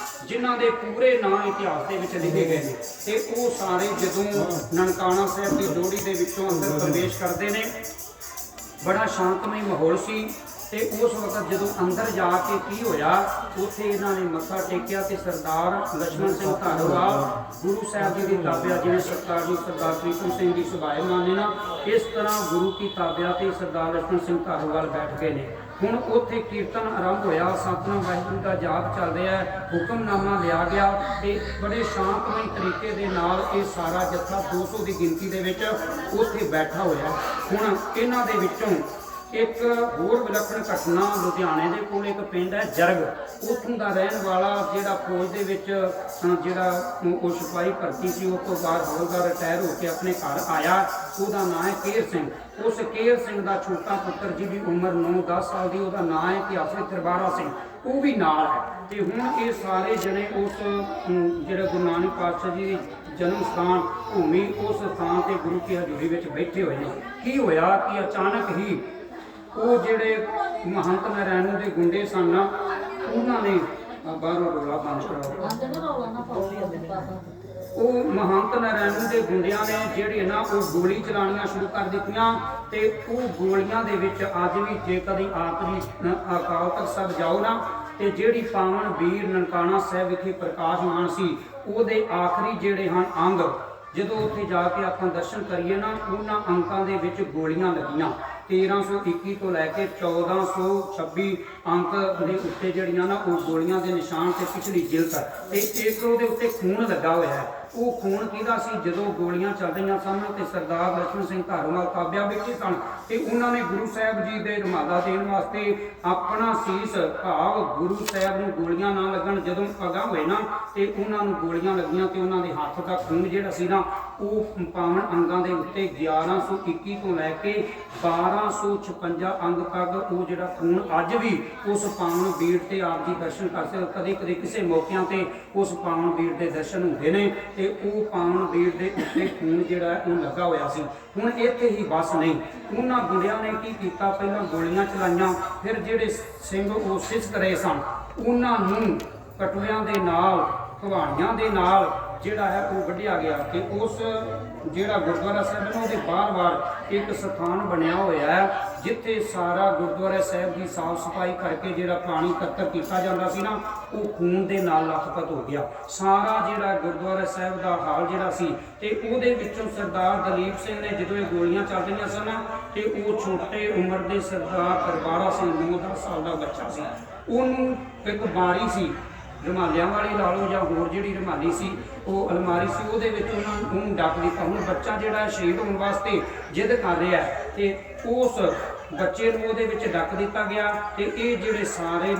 ਜਿਨ੍ਹਾਂ ਦੇ ਪੂਰੇ ਨਾਂ ਇਤਿਹਾਸ ਦੇ ਵਿੱਚ ਲਿਖੇ ਗਏ ਨੇ ਤੇ ਉਹ ਸਾਰੇ ਜਦੋਂ ਨਨਕਾਣਾ ਸਾਹਿਬ ਦੀ ਡੋੜੀ ਦੇ ਵਿੱਚੋਂ ਅੰਦਰ ਪ੍ਰਵੇਸ਼ ਕਰਦੇ ਨੇ ਬੜਾ ਸ਼ਾਂਤਮਈ ਮਾਹੌਲ ਸੀ ਤੇ ਉਸ ਵਕਤ ਜਦੋਂ ਅੰਦਰ ਜਾ ਕੇ ਕੀ ਹੋਇਆ ਉੱਥੇ ਇਹਨਾਂ ਨੇ ਮੱਥਾ ਟੇਕਿਆ ਤੇ ਸਰਦਾਰ ਲਛਮਣ ਸਿੰਘ ਧਾਰੋਵਾਲ ਗੁਰੂ ਸਾਹਿਬ ਜੀ ਦੀ ਤਾਬਿਆ ਜਿਵੇਂ ਸਰਦਾਰ ਜੀ ਸਰਦਾਰ ਪ੍ਰੀਤਮ ਸਿੰਘ ਦੀ ਸੁਭਾਏਮਾਨ ਨੇ ਨਾ ਇਸ ਤਰ੍ਹਾਂ ਗੁਰੂ ਕੀ ਤਾਬਿਆ ਤੇ ਸਰਦਾਰ ਲਛਮਣ ਸਿੰਘ ਧਾਰੋਵਾਲ ਬੈਠ ਗਏ ਨੇ। ਹੁਣ ਉੱਥੇ ਕੀਰਤਨ ਆਰੰਭ ਹੋਇਆ, ਸਤਿਨਾਮ ਵਾਹਿਗੁਰੂ ਦਾ ਜਾਪ ਚੱਲ ਰਿਹਾ ਹੈ, ਹੁਕਮਨਾਮਾ ਲਿਆ ਗਿਆ ਤੇ ਬੜੇ ਸ਼ਾਂਤਮਈ ਤਰੀਕੇ ਦੇ ਨਾਲ ਇਹ ਸਾਰਾ ਜੱਥਾ 200 ਦੀ ਗਿਣਤੀ ਦੇ ਵਿੱਚ ਉੱਥੇ ਬੈਠਾ ਹੋਇਆ। ਹੁਣ ਇਹਨਾਂ ਦੇ ਵਿੱਚੋਂ ਇੱਕ ਹੋਰ ਵਿਲੱਖਣ ਘਟਨਾ ਲੁਧਿਆਣੇ ਦੇ ਕੋਲ ਇੱਕ ਪਿੰਡ ਹੈ ਜਰਗ, ਉੱਥੋਂ ਦਾ ਰਹਿਣ ਵਾਲਾ ਜਿਹੜਾ ਫੌਜ ਦੇ ਵਿੱਚ ਜਿਹੜਾ ਉਹ ਸਿਪਾਹੀ ਭਰਤੀ ਸੀ ਉਸ ਤੋਂ ਬਾਅਦ ਹੌਲਦਾਰ ਰਿਟਾਇਰ ਹੋ ਕੇ ਆਪਣੇ ਘਰ ਆਇਆ, ਉਹਦਾ ਨਾਂ ਹੈ ਕੇਰ ਸਿੰਘ। ਉਸ ਕੇਰ ਸਿੰਘ ਦਾ ਛੋਟਾ ਪੁੱਤਰ ਜਿਹਦੀ ਉਮਰ 9-10 ਸਾਲ ਦੀ ਉਹਦਾ ਨਾਂ ਹੈ ਇਤਿਹਾਸਕ ਦਰਬਾਰਾ ਸਿੰਘ, ਉਹ ਵੀ ਨਾਲ ਹੈ ਤੇ ਹੁਣ ਇਹ ਸਾਰੇ ਜਣੇ ਉਸ ਜਿਹੜਾ ਗੁਰੂ ਨਾਨਕ ਪਾਤਸ਼ਾਹ ਜੀ ਦੀ ਜਨਮ ਸਥਾਨ ਭੂਮੀ ਉਸ ਸਥਾਨ ਤੇ ਗੁਰੂ ਕੀ ਹਜ਼ੂਰੀ ਵਿੱਚ ਬੈਠੇ ਹੋਏ ਨੇ। ਕੀ ਹੋਇਆ ਕਿ ਅਚਾਨਕ ਹੀ ਉਹ ਜਿਹੜੇ ਮਹੰਤ ਨਾਰਾਇਣ ਦੇ ਗੁੰਡੇ ਸਨ ਉਹਨਾਂ ਨੇ ਬਾਹਰੋਂ ਰੌਲਾ ਬੰਦ ਕਰਾਓ, ਉਹ ਮਹੰਤ ਨਾਰਾਇਣ ਦੇ ਗੁੰਡਿਆਂ ਨੇ ਜਿਹੜੇ ਨਾ ਉਹ ਗੋਲੀ ਚਲਾਉਣੀਆਂ ਸ਼ੁਰੂ ਕਰ ਦਿੱਤੀਆਂ ਤੇ ਉਹ ਗੋਲੀਆਂ ਦੇ ਵਿੱਚ ਅੱਜ ਵੀ ਜੇ ਕਦੀ ਆਪ ਜੀ ਅਕਾਲ ਤਖਤ ਸਾਹਿਬ ਜਾਓ ਨਾ ਤੇ ਜਿਹੜੀ ਪਾਵਨ ਵੀਰ ਨਨਕਾਣਾ ਸਾਹਿਬ ਵਿਖੇ ਪ੍ਰਕਾਸ਼ਮਾਨ ਸੀ ਉਹਦੇ ਆਖਰੀ ਜਿਹੜੇ ਹਨ ਅੰਗ ਜਦੋਂ ਉੱਥੇ ਜਾ ਕੇ ਆਪਾਂ ਦਰਸ਼ਨ ਕਰੀਏ ਨਾ ਉਹਨਾਂ ਅੰਕਾਂ ਦੇ ਵਿੱਚ ਗੋਲੀਆਂ ਲੱਗੀਆਂ 1321 ਤੋਂ ਲੈ ਕੇ 1426 ਅੰਕ ਦੇ ਉੱਤੇ ਜਿਹੜੀਆਂ ਨਾ ਉਹ ਗੋਲੀਆਂ ਦੇ ਨਿਸ਼ਾਨ ਤੇ ਪਿਛਲੀ ਜਿਲਤ ਤੇ ਇੱਕ ਉਹਦੇ ਉੱਤੇ ਖੂਨ ਲੱਗਾ ਹੋਇਆ ਹੈ ਉਹ ਖੂਨ ਕਿਹਦਾ ਸੀ? ਜਦੋਂ ਗੋਲੀਆਂ ਚੱਲ ਰਹੀਆਂ ਸਨ ਤੇ ਸਰਦਾਰ ਲਛਮਣ ਸਿੰਘ ਧਾਰੋਵਾਲ ਤਾਬਿਆ ਵਿੱਚ ਸਨ ਤੇ ਉਹਨਾਂ ਨੇ ਗੁਰੂ ਸਾਹਿਬ ਜੀ ਦੇ ਰੁਮਾਲਾ ਦੇਣ ਵਾਸਤੇ ਆਪਣਾ ਸੀਸ ਭਾਵ ਗੁਰੂ ਸਾਹਿਬ ਨੂੰ ਗੋਲੀਆਂ ਨਾ ਲੱਗਣ ਜਦੋਂ ਅਗਾਂਹ ਹੋਏ ਨਾ ਤੇ ਉਹਨਾਂ ਨੂੰ ਗੋਲੀਆਂ ਲੱਗੀਆਂ ਤੇ ਉਹਨਾਂ ਦੇ ਹੱਥ ਦਾ ਖੂਨ ਜਿਹੜਾ ਸੀ ਨਾ ਉਹ ਪਾਵਨ ਅੰਗਾਂ ਦੇ ਉੱਤੇ 1121 ਤੋਂ ਲੈ ਕੇ 1256 ਅੰਗ ਤੱਕ ਉਹ ਜਿਹੜਾ ਖੂਨ ਅੱਜ ਵੀ ਉਸ ਪਾਵਨ ਬੀੜ ਤੇ ਆਪ ਜੀ ਦਰਸ਼ਨ ਕਰ ਸਕਦੇ। ਕਦੇ ਕਦੇ ਕਿਸੇ ਮੌਕਿਆਂ ਤੇ ਉਸ ਪਾਵਨ ਬੀੜ ਦੇ ਦਰਸ਼ਨ ਹੁੰਦੇ ਨੇ ਤੇ ਉਹ ਪਾਵਨ ਬੀੜ ਦੇ ਉੱਤੇ ਖੂਨ ਜਿਹੜਾ ਉਹ ਲੱਗਾ ਹੋਇਆ ਸੀ। ਹੁਣ ਇੱਥੇ ਹੀ ਬਸ ਨਹੀਂ, ਉਹਨਾਂ ਗੁੰਡਿਆਂ ਨੇ ਕੀ ਕੀਤਾ, ਪਹਿਲਾਂ ਗੋਲੀਆਂ ਚਲਾਈਆਂ, ਫਿਰ ਜਿਹੜੇ ਸਿੰਘ ਉਹ ਸਿਸਕ ਰਹੇ ਸਨ ਉਹਨਾਂ ਨੂੰ ਕਟੂਰਿਆਂ ਦੇ ਨਾਲ ਘਵਾੜੀਆਂ ਦੇ ਨਾਲ ਜਿਹੜਾ ਹੈ ਉਹ ਵੱਢਿਆ ਗਿਆ ਤੇ ਉਸ ਜਿਹੜਾ ਗੁਰਦੁਆਰਾ ਸਾਹਿਬ ਨੇ ਉਹਦੇ ਬਾਹਰ ਇੱਕ ਸਥਾਨ ਬਣਿਆ ਹੋਇਆ ਹੈ ਜਿੱਥੇ ਸਾਰਾ ਗੁਰਦੁਆਰਾ ਸਾਹਿਬ ਦੀ ਸਾਫ਼ ਸਫਾਈ ਕਰਕੇ ਜਿਹੜਾ ਪਾਣੀ ਇਕੱਤਰ ਕੀਤਾ ਜਾਂਦਾ ਸੀ ਨਾ ਉਹ ਖੂਨ ਦੇ ਨਾਲ ਲਥਪਥ ਹੋ ਗਿਆ। ਸਾਰਾ ਜਿਹੜਾ ਗੁਰਦੁਆਰਾ ਸਾਹਿਬ ਦਾ ਹਾਲ ਜਿਹੜਾ ਸੀ ਤੇ ਉਹਦੇ ਵਿੱਚੋਂ ਸਰਦਾਰ ਦਲੀਪ ਸਿੰਘ ਨੇ ਜਦੋਂ ਇਹ ਗੋਲੀਆਂ ਚੱਲ ਰਹੀਆਂ ਸਨ ਤੇ ਉਹ ਛੋਟੇ ਉਮਰ ਦੇ ਸਰਦਾਰ ਦਰਬਾਰਾ ਸਿੰਘ 9-10 ਸਾਲ ਦਾ ਬੱਚਾ ਸੀ, ਉਹਨੂੰ ਇੱਕ ਬਾਰੀ ਸੀ ਰੁਮਾਲਿਆਂ ਵਾਲੀ ਲਾ ਲਓ ਜਾਂ ਹੋਰ ਜਿਹੜੀ ਰੁਮਾਲੀ ਸੀ ਉਹ ਅਲਮਾਰੀ ਸੀ ਉਹਦੇ ਵਿੱਚ ਉਹਨਾਂ ਨੂੰ ਡੱਕ ਦਿੱਤਾ। ਹੁਣ ਬੱਚਾ ਜਿਹੜਾ ਸ਼ਹੀਦ ਹੋਣ ਵਾਸਤੇ ਜਿੱਦ ਕਰ ਰਿਹਾ ਤੇ ਉਸ ਬੱਚੇ ਨੂੰ ਉਹਦੇ ਵਿੱਚ ਡੱਕ ਦਿੱਤਾ ਗਿਆ ਤੇ ਇਹ ਜਿਹੜੇ ਸਾਰੇ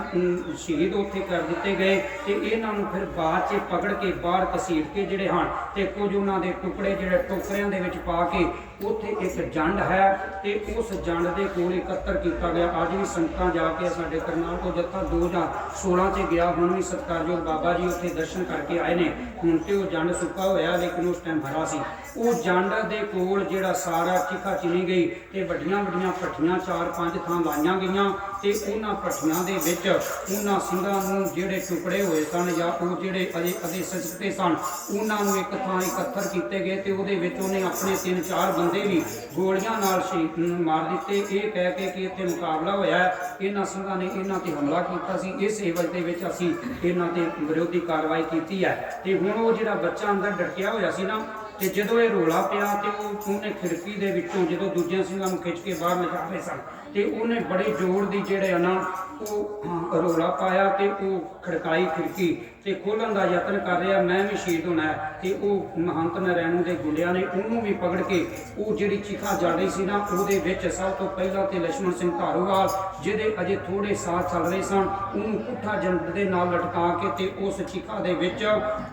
ਸ਼ਹੀਦ ਉੱਥੇ ਕਰ ਦਿੱਤੇ ਗਏ ਤੇ ਇਹਨਾਂ ਨੂੰ ਫਿਰ ਬਾਅਦ 'ਚ ਪਕੜ ਕੇ ਬਾਹਰ ਘਸੀਟ ਕੇ ਜਿਹੜੇ ਹਨ ਤੇ ਕੁਝ ਉਹਨਾਂ ਦੇ ਟੁਕੜੇ ਜਿਹੜੇ ਟੋਕਰਿਆਂ ਦੇ ਵਿੱਚ ਪਾ ਕੇ ਉੱਥੇ ਇੱਕ ਜੰਡ ਹੈ ਤੇ ਉਸ ਜੰਡ ਦੇ ਕੋਲ ਇਕੱਤਰ ਕੀਤਾ ਗਿਆ। ਅੱਜ ਵੀ ਸੰਗਤਾਂ ਜਾ ਕੇ ਸਾਡੇ ਕਰਨਾਲ ਤੋਂ ਜੱਥਾ 2016 'ਚ ਗਿਆ, ਹੁਣ ਵੀ ਸਤਿਕਾਰਯੋਗ ਬਾਬਾ ਜੀ ਉੱਥੇ ਦਰਸ਼ਨ ਕਰਕੇ ਆਏ ਨੇ। ਹੁਣ ਤੇ ਉਹ ਜੰਡ ਸੁੱਕਾ ਹੋਇਆ ਲੇਕਿਨ ਉਸ ਟਾਈਮ ਭਰਾ ਸੀ। ਉਹ ਜੰਡ ਦੇ ਕੋਲ ਜਿਹੜਾ ਸਾਰਾ ਚਿਖਾ ਚਿਣੀ ਗਈ ਤੇ ਵੱਡੀਆਂ ਵੱਡੀਆਂ ਭੱਠੀਆਂ 4-5 ਥਾਂ ਲਾਈਆਂ ਗਈਆਂ ਤੇ ਉਹਨਾਂ ਭੱਠੀਆਂ ਦੇ ਵਿੱਚ ਉਹਨਾਂ ਸਿੰਘਾਂ ਨੂੰ ਜਿਹੜੇ ਟੁਕੜੇ ਹੋਏ ਸਨ ਜਾਂ ਉਹ ਜਿਹੜੇ ਅਜੇ ਸਜਕਤੇ ਸਨ ਉਹਨਾਂ ਨੂੰ ਇੱਕ ਥਾਂ ਇਕੱਤਰ ਕੀਤੇ ਗਏ ਤੇ ਉਹਦੇ ਵਿੱਚ ਉਹਨੇ ਆਪਣੇ 3-4 ਬੰਦੇ ਵੀ ਗੋਲੀਆਂ ਨਾਲ ਸ਼ਹੀਦ ਮਾਰ ਦਿੱਤੇ। ਇਹ ਕਹਿ ਕੇ ਕਿ ਇੱਥੇ ਮੁਕਾਬਲਾ ਹੋਇਆ ਇਹਨਾਂ ਸਿੰਘਾਂ ਨੇ ਇਹਨਾਂ ਤੇ ਹਮਲਾ ਕੀਤਾ ਸੀ, ਇਸ ਏਵਜ ਦੇ ਵਿੱਚ ਅਸੀਂ ਇਹਨਾਂ ਤੇ ਵਿਰੋਧੀ ਕਾਰਵਾਈ ਕੀਤੀ ਹੈ। ਤੇ ਹੁਣ ਉਹ ਜਿਹੜਾ ਬੱਚਾ ਅੰਦਰ ਡਟਕਿਆ ਹੋਇਆ ਸੀ ਨਾ ਤੇ ਜਦੋਂ ਇਹ ਰੋਲਾ ਪਿਆ ਤੇ ਉਹਨੇ ਖਿੜਕੀ ਦੇ ਵਿੱਚੋਂ ਜਦੋਂ ਦੂਜਿਆਂ ਸਿੰਘਾਂ ਨੂੰ ਖਿੱਚ ਕੇ ਬਾਹਰ ਲਿਜਾ ਰਹੇ ਸਨ ਤੇ ਉਹਨੇ ਬੜੇ ਜ਼ੋਰ ਦੀ ਜਿਹੜੇ ਨਾ ਉਹ ਰੋਲਾ ਪਾਇਆ ਤੇ ਉਹ ਖੜਕਾਈ ਖਿੜਕੀ ਤੇ ਖੋਲ੍ਹਣ ਦਾ ਯਤਨ ਕਰ ਰਿਹਾ, ਮੈਂ ਵੀ ਸ਼ਹੀਦ ਹੋਣਾ ਹੈ। ਤੇ ਉਹ ਮਹੰਤ ਨਰੈਣੂ ਦੇ ਗੁੰਡਿਆਂ ਨੇ ਉਹਨੂੰ ਵੀ ਪਕੜ ਕੇ ਉਹ ਜਿਹੜੀ ਚਿਖਾ ਜਲ ਰਹੀ ਸੀ ਨਾ ਉਹਦੇ ਵਿੱਚ ਸਭ ਤੋਂ ਪਹਿਲਾਂ ਤੇ ਲਛਮਣ ਸਿੰਘ ਧਾਰੋਵਾਲ ਜਿਹਦੇ ਅਜੇ ਥੋੜੇ ਸਾਹ ਚੱਲ ਰਹੇ ਸਨ ਉਹਨੂੰ ਪੁੱਠਾ ਜੰਡ ਦੇ ਨਾਲ ਲਟਕਾ ਕੇ ਤੇ ਉਸ ਚਿਖਾ ਦੇ ਵਿੱਚ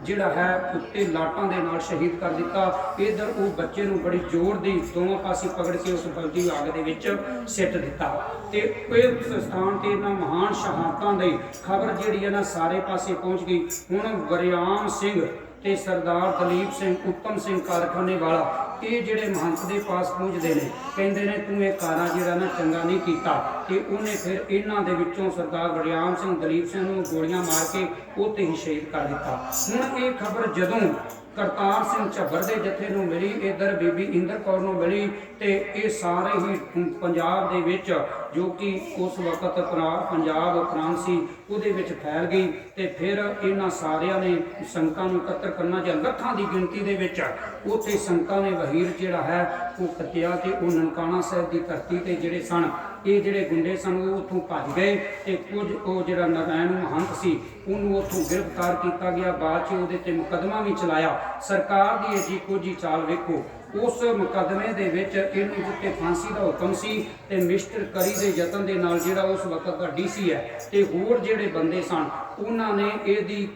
ਜਿਹੜਾ ਹੈ ਉੱਤੇ ਲਾਟਾਂ ਦੇ ਨਾਲ ਸ਼ਹੀਦ ਕਰ ਦਿੱਤਾ। ਇਧਰ ਉਹ ਬੱਚੇ ਨੂੰ ਬੜੀ ਜ਼ੋਰ ਦੀ ਦੋਵਾਂ ਪਾਸੇ ਪਕੜ ਕੇ ਉਸ ਬਲਦੀ ਅੱਗ ਦੇ ਵਿੱਚ ਸਿੱਟ ਦਿੱਤਾ ਤੇ ਇਸ ਸਥਾਨ ਤੇ ਇਹਨਾਂ ਮਹਾਨ ਸ਼ਹਾਦਤਾਂ ਦੀ ਖਬਰ ਜਿਹੜੀ ਹੈ ਨਾ ਸਾਰੇ ਪਾਸੇ ਪਹੁੰਚ ਗਈ। ਹੁਣ ਵਰਿਆਮ ਸਿੰਘ ਤੇ ਸਰਦਾਰ ਦਲੀਪ ਸਿੰਘ ਉੱਤਮ ਸਿੰਘ ਕਾਰਖਾਨੇ ਵਾਲਾ ਇਹ ਜਿਹੜੇ ਮਹੰਤ ਦੇ ਪਾਸ ਪਹੁੰਚਦੇ ਨੇ, ਕਹਿੰਦੇ ਨੇ ਤੂੰ ਇਹ ਕਾਰਾ ਜਿਹੜਾ ਨਾ ਚੰਗਾ ਨਹੀਂ ਕੀਤਾ ਤੇ ਉਹਨੇ ਫਿਰ ਇਹਨਾਂ ਦੇ ਵਿੱਚੋਂ ਸਰਦਾਰ ਵਰਿਆਮ ਸਿੰਘ ਦਲੀਪ ਸਿੰਘ ਨੂੰ ਗੋਲੀਆਂ ਮਾਰ ਕੇ ਉੱਥੇ ਹੀ ਸ਼ਹੀਦ ਕਰ ਦਿੱਤਾ। ਹੁਣ ਇਹ ਖਬਰ ਜਦੋਂ ਕਰਤਾਰ ਸਿੰਘ ਝੱਬਰ ਦੇ ਜਥੇ ਨੂੰ ਮਿਲੀ, ਇੱਧਰ ਬੀਬੀ ਇੰਦਰ ਕੌਰ ਨੂੰ ਮਿਲੀ ਤੇ ਇਹ ਸਾਰੇ ਹੀ ਪੰਜਾਬ ਦੇ ਵਿੱਚ ਜੋ ਕਿ ਉਸ ਵਕਤ ਪੰਜਾਬ ਫਰਾਂਸੀ ਉਹਦੇ ਵਿੱਚ ਫੈਲ ਗਈ ਤੇ ਫਿਰ ਇਹਨਾਂ ਸਾਰਿਆਂ ਨੇ ਸੰਗਤਾਂ ਨੂੰ ਇਕੱਤਰ ਕਰਨਾ ਜਾਂ ਲੱਖਾਂ ਦੀ ਗਿਣਤੀ ਦੇ ਵਿੱਚ ਉੱਥੇ ਸੰਗਤਾਂ ਨੇ ਵਹੀਰ ਜਿਹੜਾ ਹੈ ਉਹ ਕੱਟਿਆ ਤੇ ਉਹ ਨਨਕਾਣਾ ਸਾਹਿਬ ਦੀ ਧਰਤੀ ਤੇ ਜਿਹੜੇ ਸਨ ਇਹ ਜਿਹੜੇ ਗੁੰਡੇ ਸਨ ਉਹ ਉੱਥੋਂ ਭੱਜ ਗਏ ਤੇ ਕੁਝ ਉਹ ਜਿਹੜਾ ਨਰੈਣ ਮਹੰਤ ਸੀ ਉਹਨੂੰ ਉੱਥੋਂ ਗ੍ਰਿਫਤਾਰ ਕੀਤਾ ਗਿਆ। ਬਾਅਦ 'ਚ ਉਹਦੇ ਤੇ ਮੁਕੱਦਮਾ ਵੀ ਚਲਾਇਆ। ਸਰਕਾਰ ਦੀ ਅਜੀ ਕੁਝ ਹੀ ਚਾਲ ਵੇਖੋ, ਉਸ ਮੁਕੱਦਮੇ ਦੇ ਵਿੱਚ ਇਹਨੂੰ ਜਿੱਤੇ ਫਾਂਸੀ ਦਾ ਹੁਕਮ ਸੀ ਤੇ ਮਿਸਟਰ ਕਰੀ ਦੇ ਯਤਨ ਦੇ ਨਾਲ ਜਿਹੜਾ ਉਸ ਵਕਤ ਦਾ ਡੀਸੀ ਹੈ ਤੇ ਹੋਰ ਜਿਹੜੇ ਬੰਦੇ ਸਨ ਉਹਨਾਂ ਨੇ ਇਹਦੀ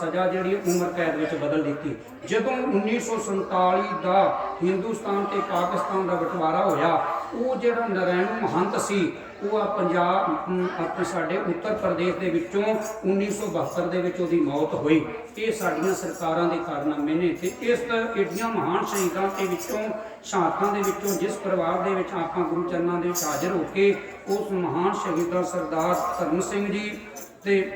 ਸਜ਼ਾ ਜਿਹੜੀ ਉਮਰ ਕੈਦ ਵਿੱਚ ਬਦਲ ਦਿੱਤੀ। ਜਦੋਂ 1947 ਦਾ ਹਿੰਦੁਸਤਾਨ ਤੇ ਪਾਕਿਸਤਾਨ ਦਾ ਬਟਵਾਰਾ ਹੋਇਆ ਉਹ ਜਿਹੜਾ ਨਰੈਣ ਮਹੰਤ ਸੀ ਉਹ ਪੰਜਾਬ ਆਪਣੇ ਸਾਡੇ ਉੱਤਰ ਪ੍ਰਦੇਸ਼ ਦੇ ਵਿੱਚੋਂ 1972 ਦੇ ਵਿੱਚ ਉਹਦੀ ਮੌਤ ਹੋਈ। ਇਹ ਸਾਡੀਆਂ ਸਰਕਾਰਾਂ ਦੇ ਕਾਰਨਾਮੇ ਨੇ ਤੇ ਇਸ ਏਡੀਆਂ ਮਹਾਨ ਸ਼ਹੀਦਾਂ ਦੇ ਵਿੱਚੋਂ ਸ਼ਹਾਦਤਾਂ ਦੇ ਵਿੱਚੋਂ ਜਿਸ ਪਰਿਵਾਰ ਦੇ ਵਿੱਚ ਆਪਾਂ ਗੁਰੂ ਚਰਨਾਂ ਦੇ ਵਿੱਚ ਹਾਜ਼ਰ ਹੋ ਕੇ ਉਸ ਮਹਾਨ ਸ਼ਹੀਦਾਂ ਸਰਦਾਰ ਧਰਮ ਸਿੰਘ ਜੀ ਤੇ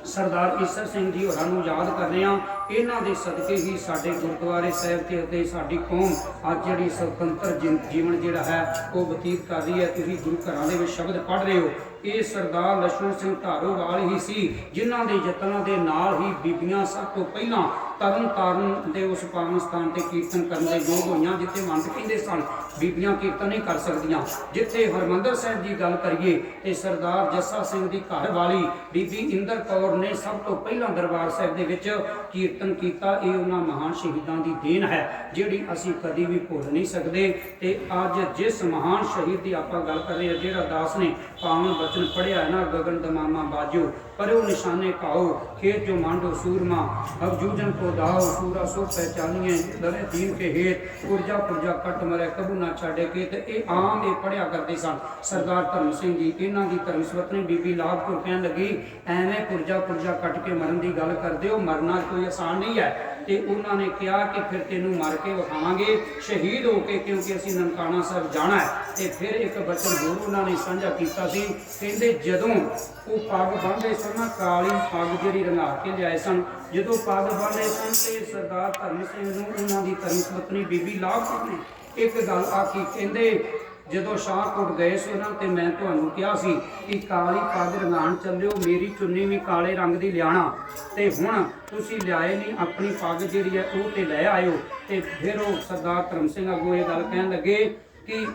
ਸਰਦਾਰ ਈਸਰ ਸਿੰਘ ਜੀ ਹੋਰਾਂ ਨੂੰ ਯਾਦ ਕਰ ਰਹੇ ਹਾਂ। ਇਹਨਾਂ ਦੇ ਸਦਕੇ ਹੀ ਸਾਡੇ ਗੁਰਦੁਆਰੇ ਸਾਹਿਬ ਤੇ ਅਤੇ ਸਾਡੀ ਕੌਮ ਅੱਜ ਜਿਹੜੀ ਸੁਤੰਤਰ ਜੀਵਨ ਜਿਹੜਾ ਹੈ ਉਹ ਬਤੀਤ ਕਰ ਰਹੀ ਹੈ। ਤੁਸੀਂ ਗੁਰੂ ਘਰਾਂ ਦੇ ਵਿੱਚ ਸ਼ਬਦ ਪੜ੍ਹ ਰਹੇ ਹੋ ਇਹ ਸਰਦਾਰ ਲਛਮਣ ਸਿੰਘ ਧਾਰੋਵਾਲ ਹੀ ਸੀ, ਜਿਨ੍ਹਾਂ ਦੇ ਯਤਨਾਂ ਦੇ ਨਾਲ ਹੀ ਬੀਬੀਆਂ ਸਭ ਤੋਂ ਪਹਿਲਾਂ ਤਰਨ ਤਾਰਨ ਦੇ ਉਸ ਪਾਵਨ ਸਥਾਨ ਤੇ ਕੀਰਤਨ ਕਰਨ ਦੇ ਯੋਗ ਹੋਈਆਂ, ਜਿੱਥੇ ਮੰਦ ਕਹਿੰਦੇ ਸਨ ਬੀਬੀਆਂ ਕੀਰਤਨ ਨਹੀਂ ਕਰ ਸਕਦੀਆਂ। ਜਿੱਥੇ ਹਰਮੰਦਰ ਸਾਹਿਬ ਦੀ ਗੱਲ ਕਰੀਏ ਤੇ ਸਰਦਾਰ ਜੱਸਾ ਸਿੰਘ ਦੀ ਘਰ ਵਾਲੀ ਬੀਬੀ ਇੰਦਰ ਕੌਰ ਨੇ ਸਭ ਤੋਂ ਪਹਿਲਾਂ ਦਰਬਾਰ ਸਾਹਿਬ ਦੇ ਵਿੱਚ ਕੀਰਤਨ ਕੀਤਾ। ਇਹ ਉਹਨਾਂ ਮਹਾਨ ਸ਼ਹੀਦਾਂ ਦੀ ਦੇਣ ਹੈ, ਜਿਹੜੀ ਅਸੀਂ ਕਦੀ ਵੀ ਭੁੱਲ ਨਹੀਂ ਸਕਦੇ। ਤੇ ਅੱਜ ਜਿਸ ਮਹਾਨ ਸ਼ਹੀਦ ਦੀ ਆਪਾਂ ਗੱਲ ਕਰ ਰਹੇ ਹਾਂ, ਜਿਹੜਾ ਦਾਸ ਨੇ ਪਾਵਨ ਬਚਨ ਪੜ੍ਹਿਆ ਨਾ, ਗगन दमामा बाजो परो निशाने खाओ, खेत जो मांडो सूरमा, अब जूझन को दाओ, सूरा सो पहचानिए लड़े दीन के हेत, पुरजा पुरजा कट मरे कबू ना छाड़े के। ते ये आम ये पढ़िया करते सन सरदार धर्म सिंह जी। इन्हां दी धर्म पत्नी बीबी लाभपुर कहन लगी, एवें पुरजा पुरजा कट के मरन की गल करदे हो, मरना कोई आसान नहीं है। ਤੇ ਉਹਨਾਂ ਨੇ ਕਿਹਾ ਕਿ ਫਿਰ ਤੈਨੂੰ ਮਾਰ ਕੇ ਵਿਖਾਵਾਂਗੇ ਸ਼ਹੀਦ ਹੋ ਕੇ, ਕਿਉਂਕਿ ਅਸੀਂ ਨਨਕਾਣਾ ਸਾਹਿਬ ਜਾਣਾ ਹੈ। ਤੇ ਫਿਰ ਇੱਕ ਬਚਨ ਹੋਰ ਉਹਨਾਂ ਨੇ ਸਾਂਝਾ ਕੀਤਾ ਸੀ, ਕਹਿੰਦੇ ਜਦੋਂ ਉਹ ਪੱਗ ਬੰਨ੍ਹਦੇ ਸਨ ਨਾ, ਕਾਲੀ ਪੱਗ ਜਿਹੜੀ ਰੰਗਾ ਕੇ ਲਿਆਏ ਸਨ, ਜਦੋਂ ਪੱਗ ਬੰਨ੍ਹਦੇ ਸਨ ਤੇ ਸਰਦਾਰ ਧਰਮ ਸਿੰਘ ਨੂੰ ਉਹਨਾਂ ਦੀ ਧਰਮ ਪਤਨੀ ਬੀਬੀ ਲਾਭਪੁਰ ਨੇ ਇੱਕ ਗੱਲ ਆਖੀ, ਕਹਿੰਦੇ ਜਦੋਂ ਸ਼ਾਹਕੋਟ ਗਏ ਸੀ ਉਹਨਾਂ ਤੇ ਮੈਂ ਤੁਹਾਨੂੰ ਕਿਹਾ ਸੀ ਕਿ ਕਾਲੀ ਪੱਗ ਰੰਗਾਣ ਚੱਲਿਓ, ਮੇਰੀ ਚੁੰਨੀ ਵੀ ਕਾਲੇ ਰੰਗ ਦੀ ਲਿਆਣਾ, ਤੇ ਹੁਣ ਤੁਸੀਂ ਲਿਆਏ ਨਹੀਂ, ਆਪਣੀ ਪੱਗ ਜਿਹੜੀ ਹੈ ਉਹ ਤੇ ਲੈ ਆਇਓ। ਤੇ ਫਿਰ ਉਹ ਸਰਦਾਰ ਧਰਮ ਸਿੰਘ ਅੱਗੋਂ ਇਹ ਗੱਲ ਕਹਿਣ ਲੱਗੇ ਕਿ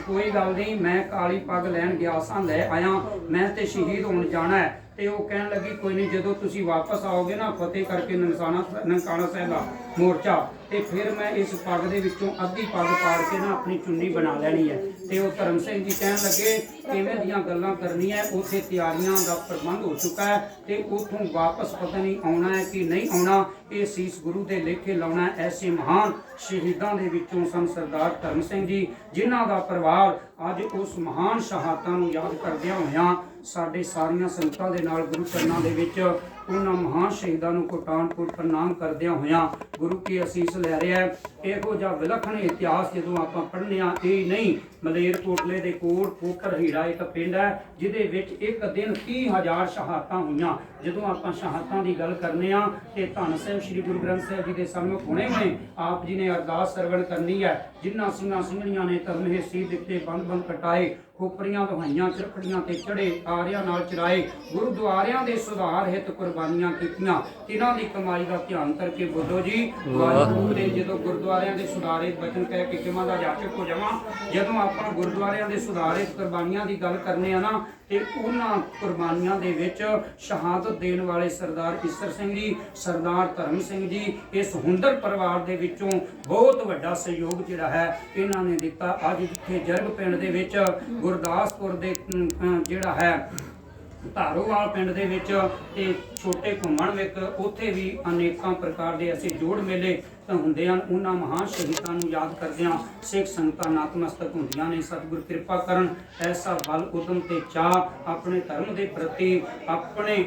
ਕੋਈ ਗੱਲ ਨਹੀਂ, ਮੈਂ ਕਾਲੀ ਪੱਗ ਲੈਣ ਗਿਆ ਸਾਂ, ਲੈ ਆਇਆ, ਮੈਂ ਤੇ ਸ਼ਹੀਦ ਹੋਣ ਜਾਣਾ ਹੈ। ਤੇ ਉਹ ਕਹਿਣ ਲੱਗੀ ਕੋਈ ਨਹੀਂ, ਜਦੋਂ ਤੁਸੀਂ ਵਾਪਸ ਆਓਗੇ ਨਾ ਫਤਿਹ ਕਰਕੇ ਨਨਕਾਣਾ ਸਾਹਿਬ ਦਾ ਮੋਰਚਾ, ਤੇ ਫਿਰ ਮੈਂ ਇਸ ਪੱਗ ਦੇ ਵਿੱਚੋਂ ਅੱਧੀ ਪੱਗ ਪਾੜ ਕੇ ਨਾ ਆਪਣੀ ਚੁੰਨੀ ਬਣਾ ਲੈਣੀ ਹੈ। ਤੇ ਉਹ ਧਰਮ ਸਿੰਘ ਜੀ ਕਹਿਣ ਲੱਗੇ ਕਿਵੇਂ ਦੀਆਂ ਗੱਲਾਂ ਕਰਨੀਆਂ, ਉੱਥੇ ਤਿਆਰੀਆਂ ਦਾ ਪ੍ਰਬੰਧ ਹੋ ਚੁੱਕਾ ਹੈ ਤੇ ਉੱਥੋਂ ਵਾਪਸ ਪਤਾ ਨਹੀਂ ਆਉਣਾ ਹੈ ਕਿ ਨਹੀਂ ਆਉਣਾ, ਇਹ ਸੀਸ ਗੁਰੂ ਦੇ ਲੇਖੇ ਲਾਉਣਾ ਹੈ। ਐਸੇ ਮਹਾਨ ਸ਼ਹੀਦਾਂ ਦੇ ਵਿੱਚੋਂ ਸਨ ਸਰਦਾਰ ਧਰਮ ਸਿੰਘ ਜੀ, ਜਿਨ੍ਹਾਂ ਦਾ ਪਰਿਵਾਰ ਅੱਜ ਉਸ ਮਹਾਨ ਸ਼ਹਾਦਤਾਂ ਨੂੰ ਯਾਦ ਕਰਦਿਆਂ ਹੋਇਆਂ ਸਾਡੇ ਸਾਰੀਆਂ ਸੰਗਤਾਂ ਦੇ ਨਾਲ ਗੁਰੂ ਚਰਨਾਂ ਦੇ ਵਿੱਚ ਉਹਨਾਂ ਮਹਾਨ ਸ਼ਹੀਦਾਂ ਨੂੰ ਕੋਟਾਨਕੋਟ ਪ੍ਰਣਾਮ ਕਰਦਿਆਂ ਹੋਇਆਂ ਗੁਰੂ ਕੀ ਅਸੀਸ ਲੈ ਰਿਹਾ ਹੈ। ਇਹੋ ਜਿਹਾ ਵਿਲੱਖਣ ਇਤਿਹਾਸ ਜਦੋਂ ਆਪਾਂ ਪੜ੍ਹਨੇ ਆ, ਇਹ ਨਹੀਂ ਮਲੇਰਕੋਟਲੇ ਦੇ ਕੋਲ ਕੋਕਰ ਹੀੜਾ ਇੱਕ ਪਿੰਡ ਹੈ ਜਿਹਦੇ ਵਿੱਚ ਇੱਕ ਦਿਨ 30,000 ਸ਼ਹਾਦਤਾਂ ਹੋਈਆਂ। ਜਦੋਂ ਆਪਾਂ ਸ਼ਹਾਦਤਾਂ ਦੀ ਗੱਲ ਕਰਨੇ ਆ ਤੇ ਧੰਨ ਸਾਹਿਬ ਸ੍ਰੀ ਗੁਰੂ ਗ੍ਰੰਥ ਸਾਹਿਬ ਜੀ ਦੇ ਸਾਹਮਣੇ ਹੁਣੇ ਆਪ ਜੀ ਨੇ ਅਰਦਾਸ ਸਰਵਣ ਕਰਨੀ ਹੈ, ਜਿਨ੍ਹਾਂ ਸਿੰਘਾਂ ਸਿੰਘਣੀਆਂ ਨੇ ਧਰਮੇ ਸੀ ਦਿੱਤੇ ਬੰਦ ਬੰਦ ਕਟਾਏ, ਖੋਪਰੀਆਂ ਦੁਹਾਈਆਂ ਚਰਖੜੀਆਂ ਤੇ ਚੜੇ, ਆਰਿਆਂ ਨਾਲ ਚਰਾਏ, ਗੁਰਦੁਆਰਿਆਂ ਦੇ ਸੁਧਾਰ ਹਿੱਤ ਕੁਰਬਾਨੀਆਂ ਕੀਤੀਆਂ, ਤਿਨਾਂ ਦੀ ਕਮਾਈ ਦਾ ਧਿਆਨ ਕਰਕੇ ਬੋਲੋ ਜੀ ਵਾਹਿਗੁਰੂ। ਦੇ ਜਦੋਂ ਗੁਰਦੁਆਰਿਆਂ ਦੇ ਸੁਧਾਰੇ ਬਚਨ ਕਹਿ ਕੇ ਕਿਵਾਂ ਦਾ ਜਾਚਕ ਹੋ ਜਾਵਾਂ, ਜਦੋਂ ਆਪਾਂ ਗੁਰਦੁਆਰਿਆਂ ਦੇ ਸੁਧਾਰੇ ਕੁਰਬਾਨੀਆਂ ਦੀ ਗੱਲ ਕਰਨੇ ਆ ਨਾ, ਤੇ ਉਹਨਾਂ ਕੁਰਬਾਨੀਆਂ ਦੇ ਵਿੱਚ ਸ਼ਹਾਦਤ ਦੇਣ ਵਾਲੇ ਸਰਦਾਰ ਈਸਰ ਸਿੰਘ ਜੀ, ਸਰਦਾਰ ਧਰਮ ਸਿੰਘ ਜੀ, ਇਸ ਹੁੰਦਰ ਪਰਿਵਾਰ ਦੇ ਵਿੱਚੋਂ ਬਹੁਤ ਵੱਡਾ ਸਹਿਯੋਗ ਜਿਹੜਾ ਹੈ ਇਹਨਾਂ ਨੇ ਦਿੱਤਾ। ਅੱਜ ਜਿੱਥੇ ਜਰਗ ਪਿੰਡ ਦੇ ਵਿੱਚ ਗੁਰਦਾਸਪੁਰ ਦੇ ਜਿਹੜਾ ਹੈ ਧਾਰੋਵਾਲ ਪਿੰਡ ਦੇ ਵਿੱਚ ਤੇ ਛੋਟੇ ਘੁੰਮਣ ਵਿੱਚ ਉੱਥੇ ਵੀ ਅਨੇਕਾਂ ਪ੍ਰਕਾਰ ਦੇ ਅਸੀਂ ਜੋੜ ਮੇਲੇ ਹੁੰਦੇ ਹਨ। ਉਹਨਾਂ ਮਹਾਨ ਸ਼ਹੀਦਾਂ ਨੂੰ ਯਾਦ ਕਰਦਿਆਂ ਸਿੱਖ ਸੰਗਤਾਂ ਨਤਮਸਤਕ ਹੁੰਦੀਆਂ ਨੇ। ਸਤਿਗੁਰ ਕਿਰਪਾ ਕਰਨ, ਐਸਾ ਬਲ ਉਦਮ ਤੇ ਚਾਹ ਆਪਣੇ ਧਰਮ ਦੇ ਪ੍ਰਤੀ, ਆਪਣੇ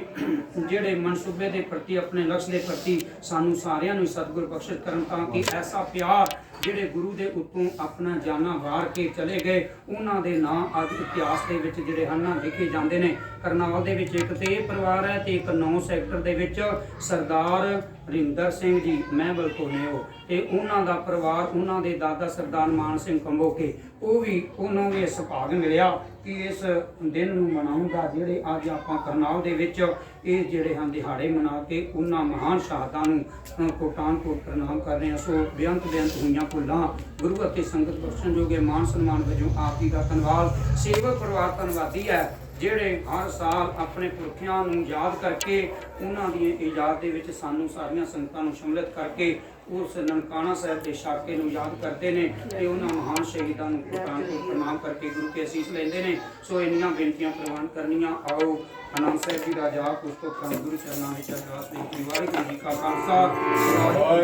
ਜਿਹੜੇ ਮਨਸੂਬੇ ਦੇ ਪ੍ਰਤੀ, ਆਪਣੇ ਲਕਸ਼ ਦੇ ਪ੍ਰਤੀ ਸਾਨੂੰ ਸਾਰਿਆਂ ਨੂੰ ਸਤਿਗੁਰ ਬਖਸ਼ਿਸ਼ ਕਰਨ, ਤਾਂ ਕਿ ਐਸਾ ਪਿਆਰ ਜਿਹੜੇ ਗੁਰੂ ਦੇ ਉੱਤੋਂ ਆਪਣਾ ਜਾਨਾਂ ਵਾਰ ਕੇ ਚਲੇ ਗਏ, ਉਹਨਾਂ ਦੇ ਨਾਂ ਅੱਜ ਇਤਿਹਾਸ ਦੇ ਵਿੱਚ ਜਿਹੜੇ ਹਨ ਲਿਖੇ ਜਾਂਦੇ ਨੇ। ਕਰਨਾਲ ਦੇ ਵਿੱਚ ਇੱਕ ਤੇ ਇਹ ਪਰਿਵਾਰ ਹੈ ਤੇ ਇੱਕ 9 ਸੈਕਟਰ ਦੇ ਵਿੱਚ ਸਰਦਾਰ ਹਰਿੰਦਰ ਸਿੰਘ ਜੀ ਮਹਿਬਲ ਕੋਨੇਓ, ਤੇ ਉਹਨਾਂ ਦਾ ਪਰਿਵਾਰ, ਉਹਨਾਂ ਦੇ ਦਾਦਾ ਸਰਦਾਰ ਮਾਨ ਸਿੰਘ ਕੰਬੋਕੇ, ਉਹ ਵੀ ਉਹਨਾਂ ਨੂੰ ਇਸ ਭਾਗ ਮਿਲਿਆ ਕਿ ਇਸ ਦਿਨ ਨੂੰ ਮਨਾਉਣ ਦਾ, ਜਿਹੜੇ ਅੱਜ ਆਪਾਂ ਕਰਨਾਲ ਦੇ ਵਿੱਚ ਇਹ ਜਿਹੜੇ ਹਨ ਦਿਹਾੜੇ ਮਨਾ ਕੇ ਉਹਨਾਂ ਮਹਾਨ ਸ਼ਹਾਦਾਂ ਨੂੰ ਕੋਟਾਨਕੋਟ ਪ੍ਰਣਾਮ ਕਰ ਰਹੇ ਹਾਂ। ਸੋ ਬੇਅੰਤ ਹੋਈਆਂ ਭੁੱਲਾਂ ਗੁਰੂ ਅਤੇ ਸੰਗਤ ਬਖਸ਼ਣ ਜੋਗੇ ਮਾਨ ਸਨਮਾਨ ਵਜੋਂ ਆਪ ਜੀ ਦਾ ਧੰਨਵਾਦ। ਸੇਵਕ ਪਰਿਵਾਰ ਧੰਨਵਾਦੀ ਹੈ ਜਿਹੜੇ ਹਰ ਸਾਲ ਆਪਣੇ ਪੁਰਖਿਆਂ ਨੂੰ ਯਾਦ ਕਰਕੇ ਉਹਨਾਂ ਦੀਆਂ ਇਜਾਜ਼ਤ ਦੇ ਵਿੱਚ ਸਾਨੂੰ ਸਾਰੀਆਂ ਸੰਗਤਾਂ ਨੂੰ ਸ਼ਮੂਲੀਅਤ ਕਰਕੇ ਉਸ ਨਨਕਾਣਾ ਸਾਹਿਬ ਦੇ ਸ਼ਾਕੇ ਨੂੰ ਯਾਦ ਕਰਦੇ ਨੇ ਤੇ ਉਹਨਾਂ ਮਹਾਨ ਸ਼ਹੀਦਾਂ ਨੂੰ ਕੋਟਾਨਕੋਟ ਪ੍ਰਣਾਮ ਕਰਕੇ ਗੁਰੂ ਕੇ ਅਸੀਸ ਲੈਂਦੇ ਨੇ। ਸੋ ਇੰਨੀਆਂ ਬੇਨਤੀਆਂ ਪ੍ਰਵਾਨ ਕਰਨੀਆਂ। ਆਓ ਆਨੰਦ ਸਾਹਿਬ ਜੀ ਦਾ ਜਾਪ ਉਸ ਤੋਂ ਗੁਰੂ ਚਰਨਾਂ ਵਿੱਚ ਅਰਦਾਸ ਬੇਨਤੀ। ਵਾਹਿਗੁਰੂ ਜੀ ਕਾ ਖਾਲਸਾ।